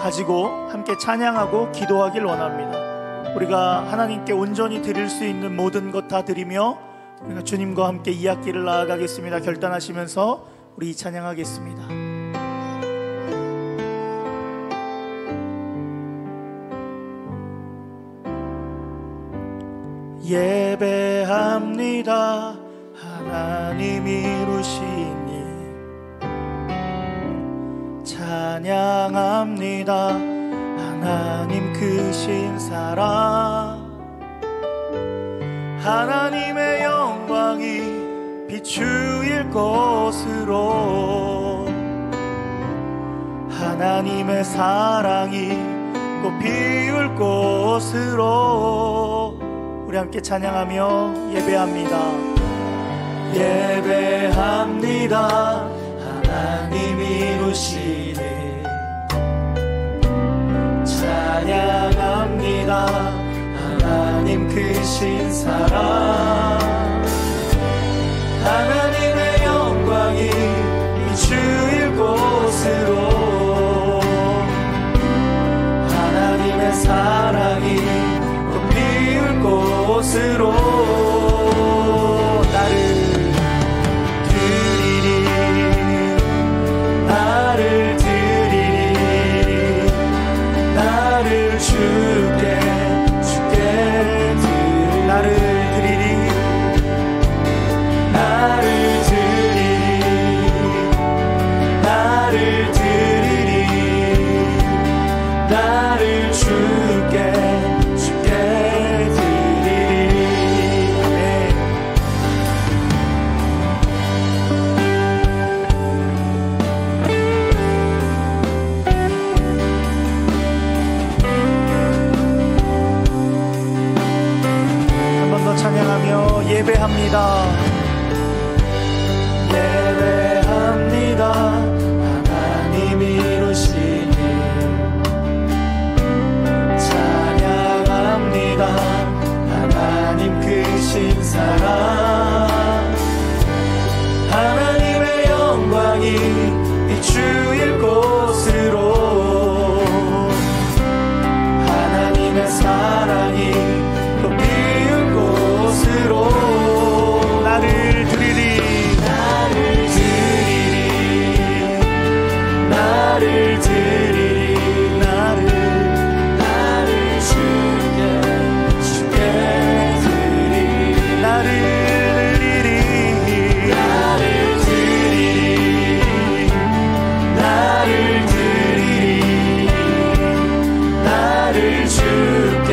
가지고 함께 찬양하고 기도하길 원합니다. 우리가 하나님께 온전히 드릴 수 있는 모든 것 다 드리며 우리가 주님과 함께 이 학기를 나아가겠습니다. 결단하시면서 우리 찬양하겠습니다. 예배합니다. 하나님 이루신 일 찬양합니다. 하나님 크신 사랑 하나님의 영광이 비추일 것으로 하나님의 사랑이 꽃 피울 것으로 우리 함께 찬양하며 예배합니다. 예배합니다. 하나님 이루신 일 찬양합니다. 하나님 크신 사랑 하나님의 영광이 비추일 곳으로 하나님의 사랑이 꽃 피울 곳으로 나를 드리리 나를 드리리 나를 주께 드리리 나를 드리리 나를 드리리 나를 주께 드리리 아멘. 한 번 더 찬양하며 예배합니다. 예배합니다. 하나님 이루신 일 찬양합니다. 하나님 크신 사랑 하나님의 영광이 비추일 곳으로 하나님의 사랑이 또 피울 곳으로 나를 드리리 나를 드리리 나를 주께 드리리 나를 드리리 나를 드리리 나를 주께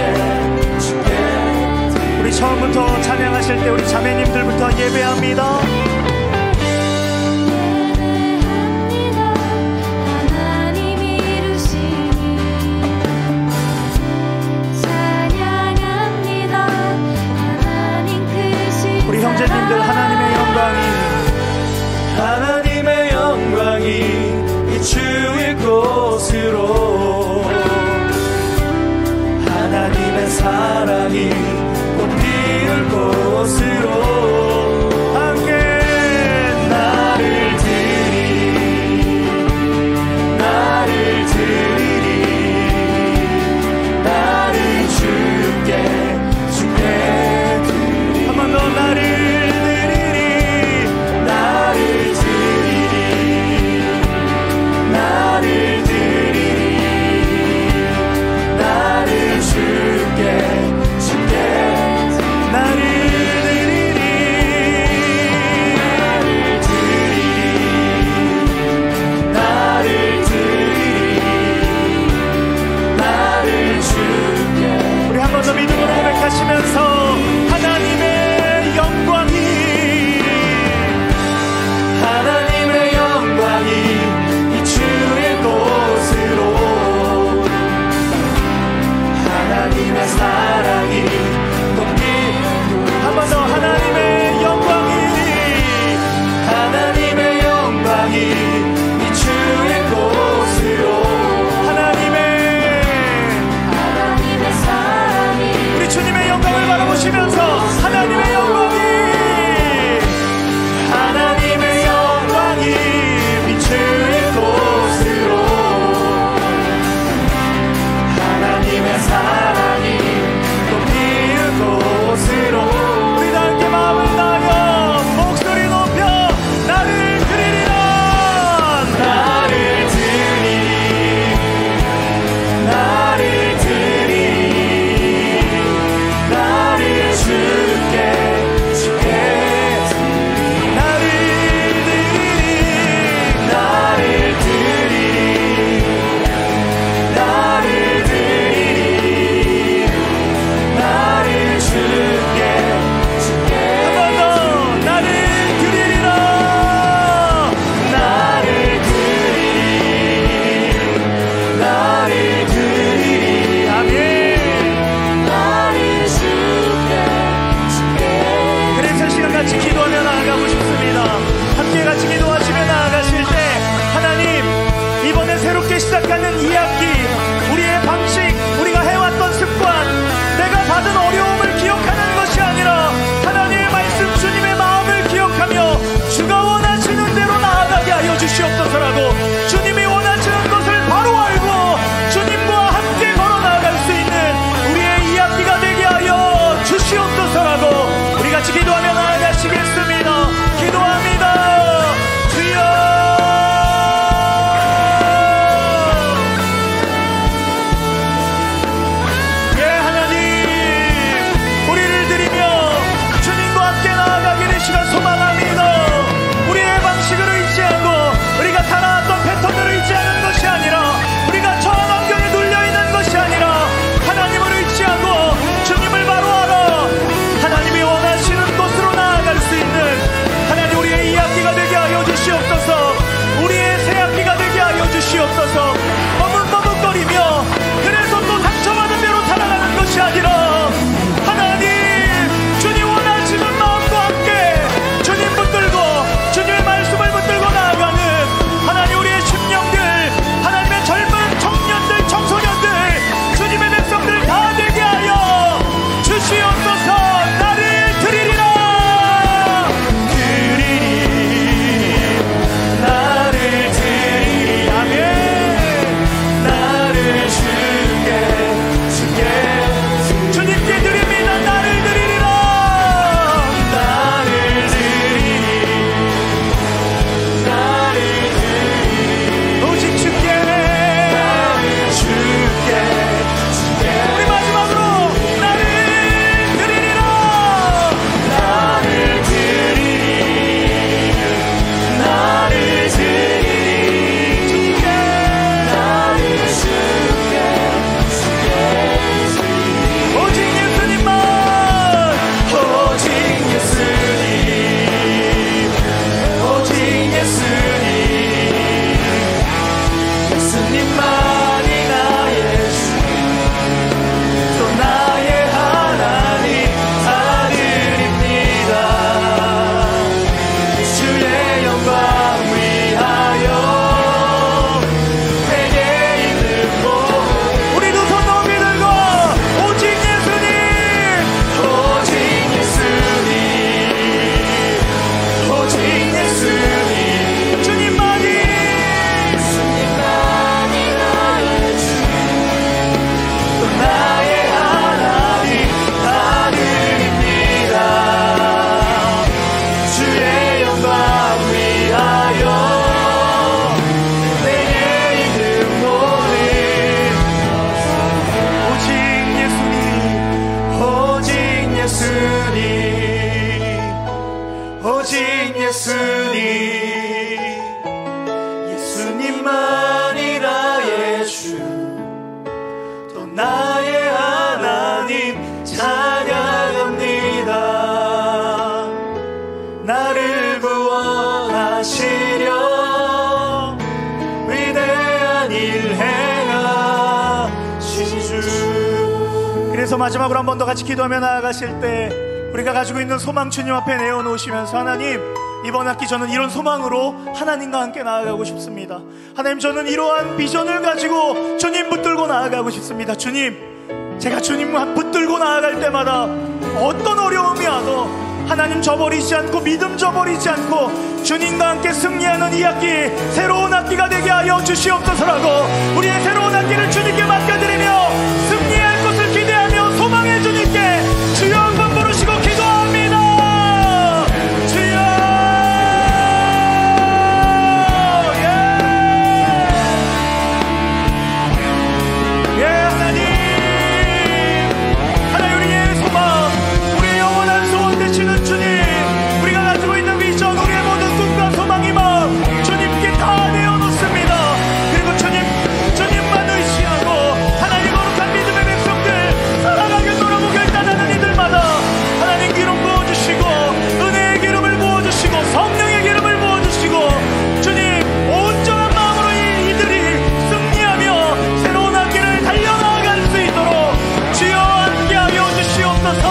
드리리 우리 처음부터 찬양하실 때 우리 자매님들부터 예배합니다. 우리 형제님들 하나님의 영광이 비추일 곳으로 하나님의 사랑이 꽃 피울 곳으로 함께 나를 드리리 나를 주께 드리리 한 번 더 나를 드리리 나를 드리리 나를 주께 나를 드리리 그래서 마지막으로 한 번 더 같이 기도하며 나아가실 때 우리가 가지고 있는 소망 주님 앞에 내어놓으시면서, 하나님, 이번 학기 저는 이런 소망으로 하나님과 함께 나아가고 싶습니다. 하나님, 저는 이러한 비전을 가지고 주님 붙들고 나아가고 싶습니다. 주님, 제가 주님 붙들고 나아갈 때마다 어떤 어려움이 와도 하나님 저버리지 않고, 믿음 저버리지 않고 주님과 함께 승리하는 이 학기, 새로운 학기가 되게 하여 주시옵소서라고 우리의 새로운 학기를 주님께 맡겨드리며 승리할 것을 기대하며 소망의 주님께 주여 한번 부르시고 기도합니다. 주여, 예, 하나님, 하나님, 우리의 소망, 우리의 영원한 소원 되시는 주님, 우리가 가지고 있는 비전, 우리의 모든 꿈과 소망, 희망 주님께 다 내어놓습니다. 그리고 주님만 의지하고 하나님 거룩한 믿음의 백성들 살아가게 돌아보고 결단하는 이들마다 하나님 기름 부어주시고, 은혜의 기름을 부어주시고, 성령의 기름을 부어주시고, 주님 온전한 마음으로 이들이 승리하며 새로운 학기를 달려나갈 수 있도록 주여 함께하여 주시옵소서.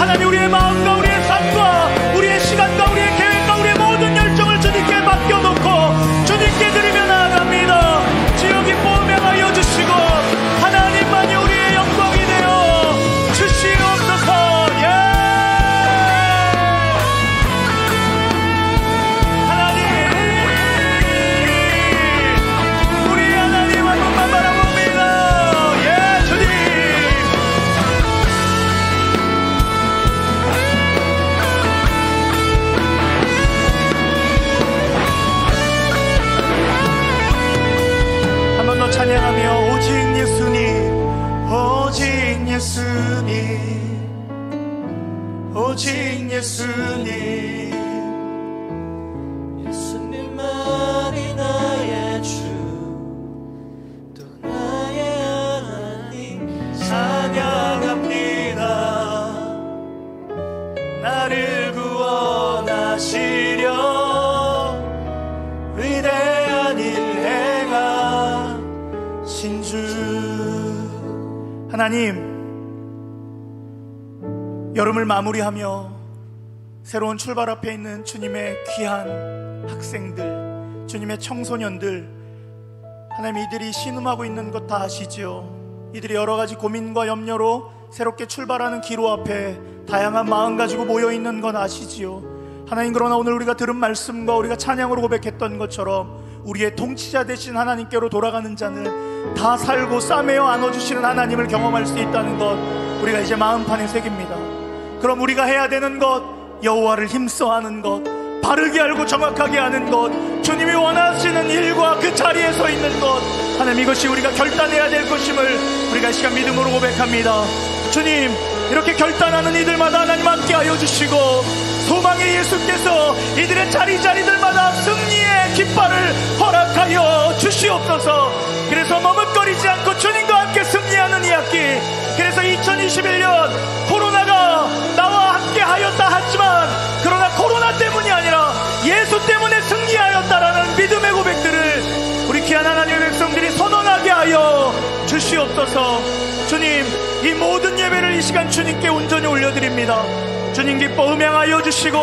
하나님, 우리의 마음과 우리의 삶과 우리의 시간과 우리의 계획과 우리의 모든 열정을 주님께 맡겨놓고 주님께 드리며 나아갑니다. 주여 기뻐하며 하여 주시고 하나님만이 우리의 영광이 되어 주시옵소서. 예, 하나님, 우리 하나님 한 분만 바라봅니다. 예, 주님. 한 번 더 찬양하며 오직 예수님, 오직 예수님, 오직 예수님, 예수님만이 나의 주, 또 나의 하나님 찬양합니다. 나를 구원하시려 위대한 일 행하신 주. 하나님, 여름을 마무리하며 새로운 출발 앞에 있는 주님의 귀한 학생들, 주님의 청소년들, 하나님, 이들이 신음하고 있는 것 다 아시지요? 이들이 여러 가지 고민과 염려로 새롭게 출발하는 기로 앞에 다양한 마음 가지고 모여있는 건 아시지요? 하나님, 그러나 오늘 우리가 들은 말씀과 우리가 찬양으로 고백했던 것처럼 우리의 통치자 되신 하나님께로 돌아가는 자는 다 살고 싸매어 안아주시는 하나님을 경험할 수 있다는 것, 우리가 이제 마음판에 새깁니다. 그럼 우리가 해야 되는 것, 여호와를 힘써하는 것, 바르게 알고 정확하게 하는 것, 주님이 원하시는 일과 그 자리에 서 있는 것, 하나님, 이것이 우리가 결단해야 될 것임을 우리가 이 시간 믿음으로 고백합니다. 주님, 이렇게 결단하는 이들마다 하나님 함께하여 주시고 소망의 예수께서 이들의 자리자리들마다 승리의 깃발을 허락하여 주시옵소서. 그래서 머뭇거리지 않고 주님과 함께 승리하는 이 학기, 그래서 2021년 코로나가 나와 함께 하였다 하지만 그러나 코로나 때문이 아니라 예수 때문에 승리하였다라는 믿음의 고백들을 우리 귀한 하나님의 백성들이 선언하게 하여 주시옵소서. 주님, 이 모든 예배를 이 시간 주님께 온전히 올려드립니다. 주님 기뻐 음양하여 주시고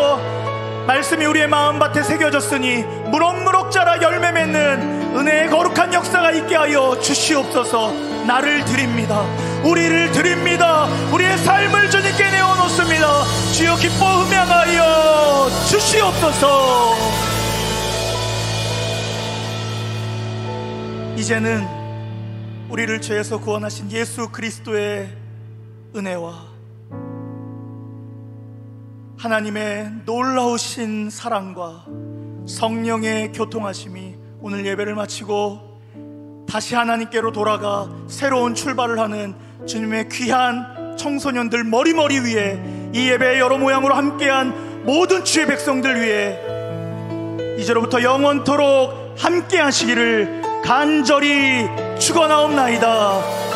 말씀이 우리의 마음밭에 새겨졌으니 무럭무럭 자라 열매 맺는 은혜의 거룩한 역사가 있게 하여 주시옵소서. 나를 드립니다. 우리를 드립니다. 우리의 삶을 주님께 내어놓습니다. 주여 기뻐 음양하여 주시옵소서. 이제는 우리를 죄에서 구원하신 예수 그리스도의 은혜와 하나님의 놀라우신 사랑과 성령의 교통하심이 오늘 예배를 마치고 다시 하나님께로 돌아가 새로운 출발을 하는 주님의 귀한 청소년들 머리머리 위에, 이 예배의 여러 모양으로 함께한 모든 주의 백성들 위에 이제로부터 영원토록 함께 하시기를 간절히 축원하옵나이다.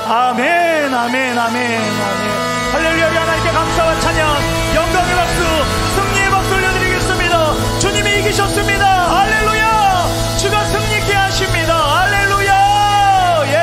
아멘, 아멘, 아멘, 아멘. 할렐루야. 하나님께 감사와 찬양, 영광의 박수, 승리의 박수 올려드리겠습니다. 주님이 이기셨습니다. 할렐루야. 주가 승리케 하십니다. 할렐루야. 예.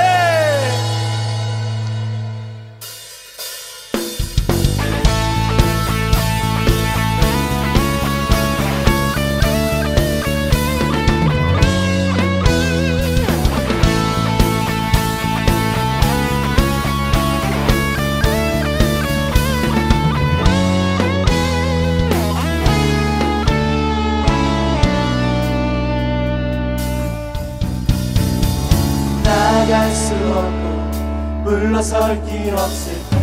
물러설 길 없을 때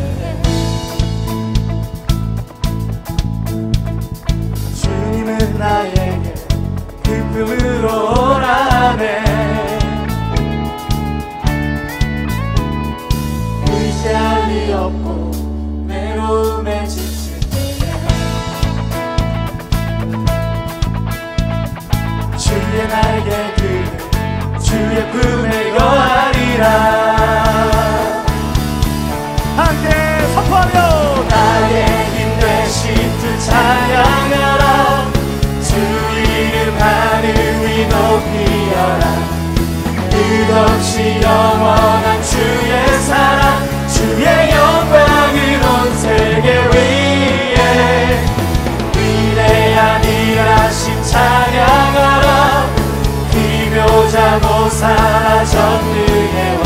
주님은 나에게 그 품으로 오라네. 의지할 리 없고 외로움에 지칠 때 주의 날개 그늘 주의 품에 거하리라. 함께 선포하며 나의 힘 되신 주 찬양하라. 주 이름 하늘 위 높이어라. 끝없이 영원한 주의 사랑 주의 영광을 온 세계 위에 위대한 일하심 찬양하라. 기묘자 모사라 전능의 왕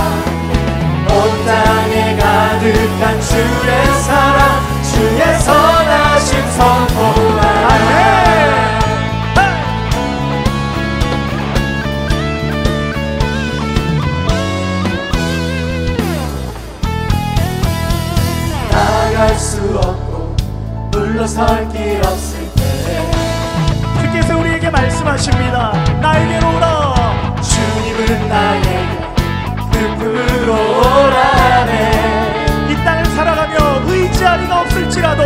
온 땅에 가득한 주의 사랑 주의 선하심 선포하라. 나갈 수 없고 물러설 길 없을 때 주께서 우리에게 말씀하십니다. 나에게로 오라. 주님은 나에게 그 품으로 오라네. 이 땅을 살아가며 의지할 리가 없을지라도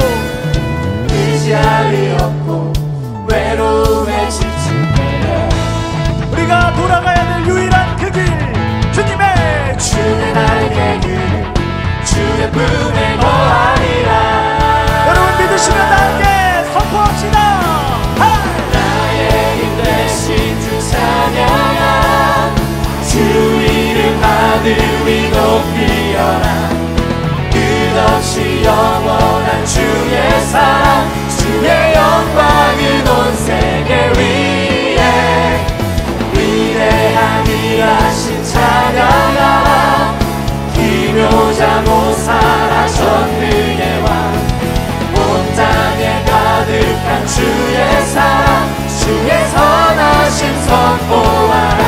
의지할 리 없고 외로움에 지칠 때 우리가 돌아가야 될 유일한 그 길, 주님의 주의 날개 그늘 주의 품에 거하리라. 여러분 믿으시면 함께 선포합시다. 나의 힘 되신 주 찬양하라. 주 이름 하늘 위 높이어라. 끝없이 영원한 주의 사랑 주의 영광을 온 세계 위에 위대한 일하신 찬양하라. 기묘자 모사라 전능의 왕 온 땅에 가득한 주의 사랑 주의 선하심 선포하라.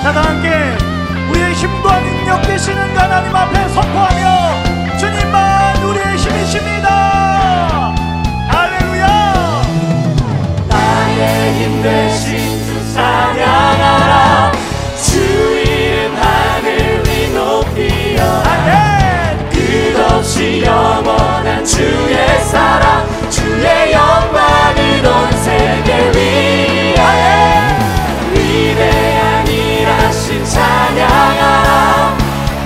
자, 다 함께 우리의 힘과 능력 되시는 하나님 앞에 선포하며 주님만 우리의 힘이십니다. 할렐루야. 나의 힘 되신 주 찬양하라. 주 이름 하늘 위 높이어라. 아멘. 끝없이 영원한 주의 사랑 주의 영광을 온 세계 위에 위대한 일하신 찬양하라.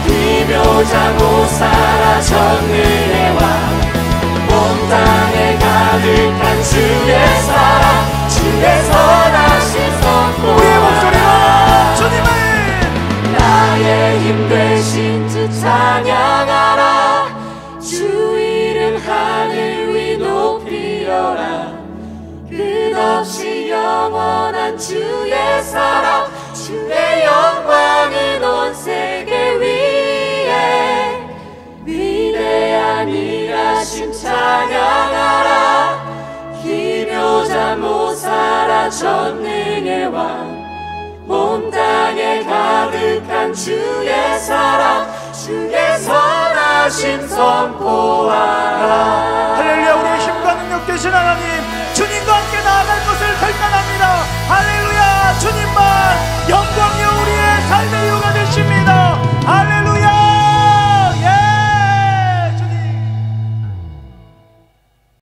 기묘자 모사라 전능의 왕 온 땅에 가득한 주의 사랑 주의 선하신 선포. 우리의 목소리로 주님을 나의 힘 되신 주 찬양하라. 주 이름 하늘 위 높이어라. 끝없이 영원한 주의 사랑 주의 영광을 온 세계 위에 위대한 일하심 찬양하라. 기묘자 모사라 전능의 왕 온 땅에 가득한 주의 사랑 주의 선하심 선포하라. 할렐루야. 우리의 힘과 능력 되신 하나님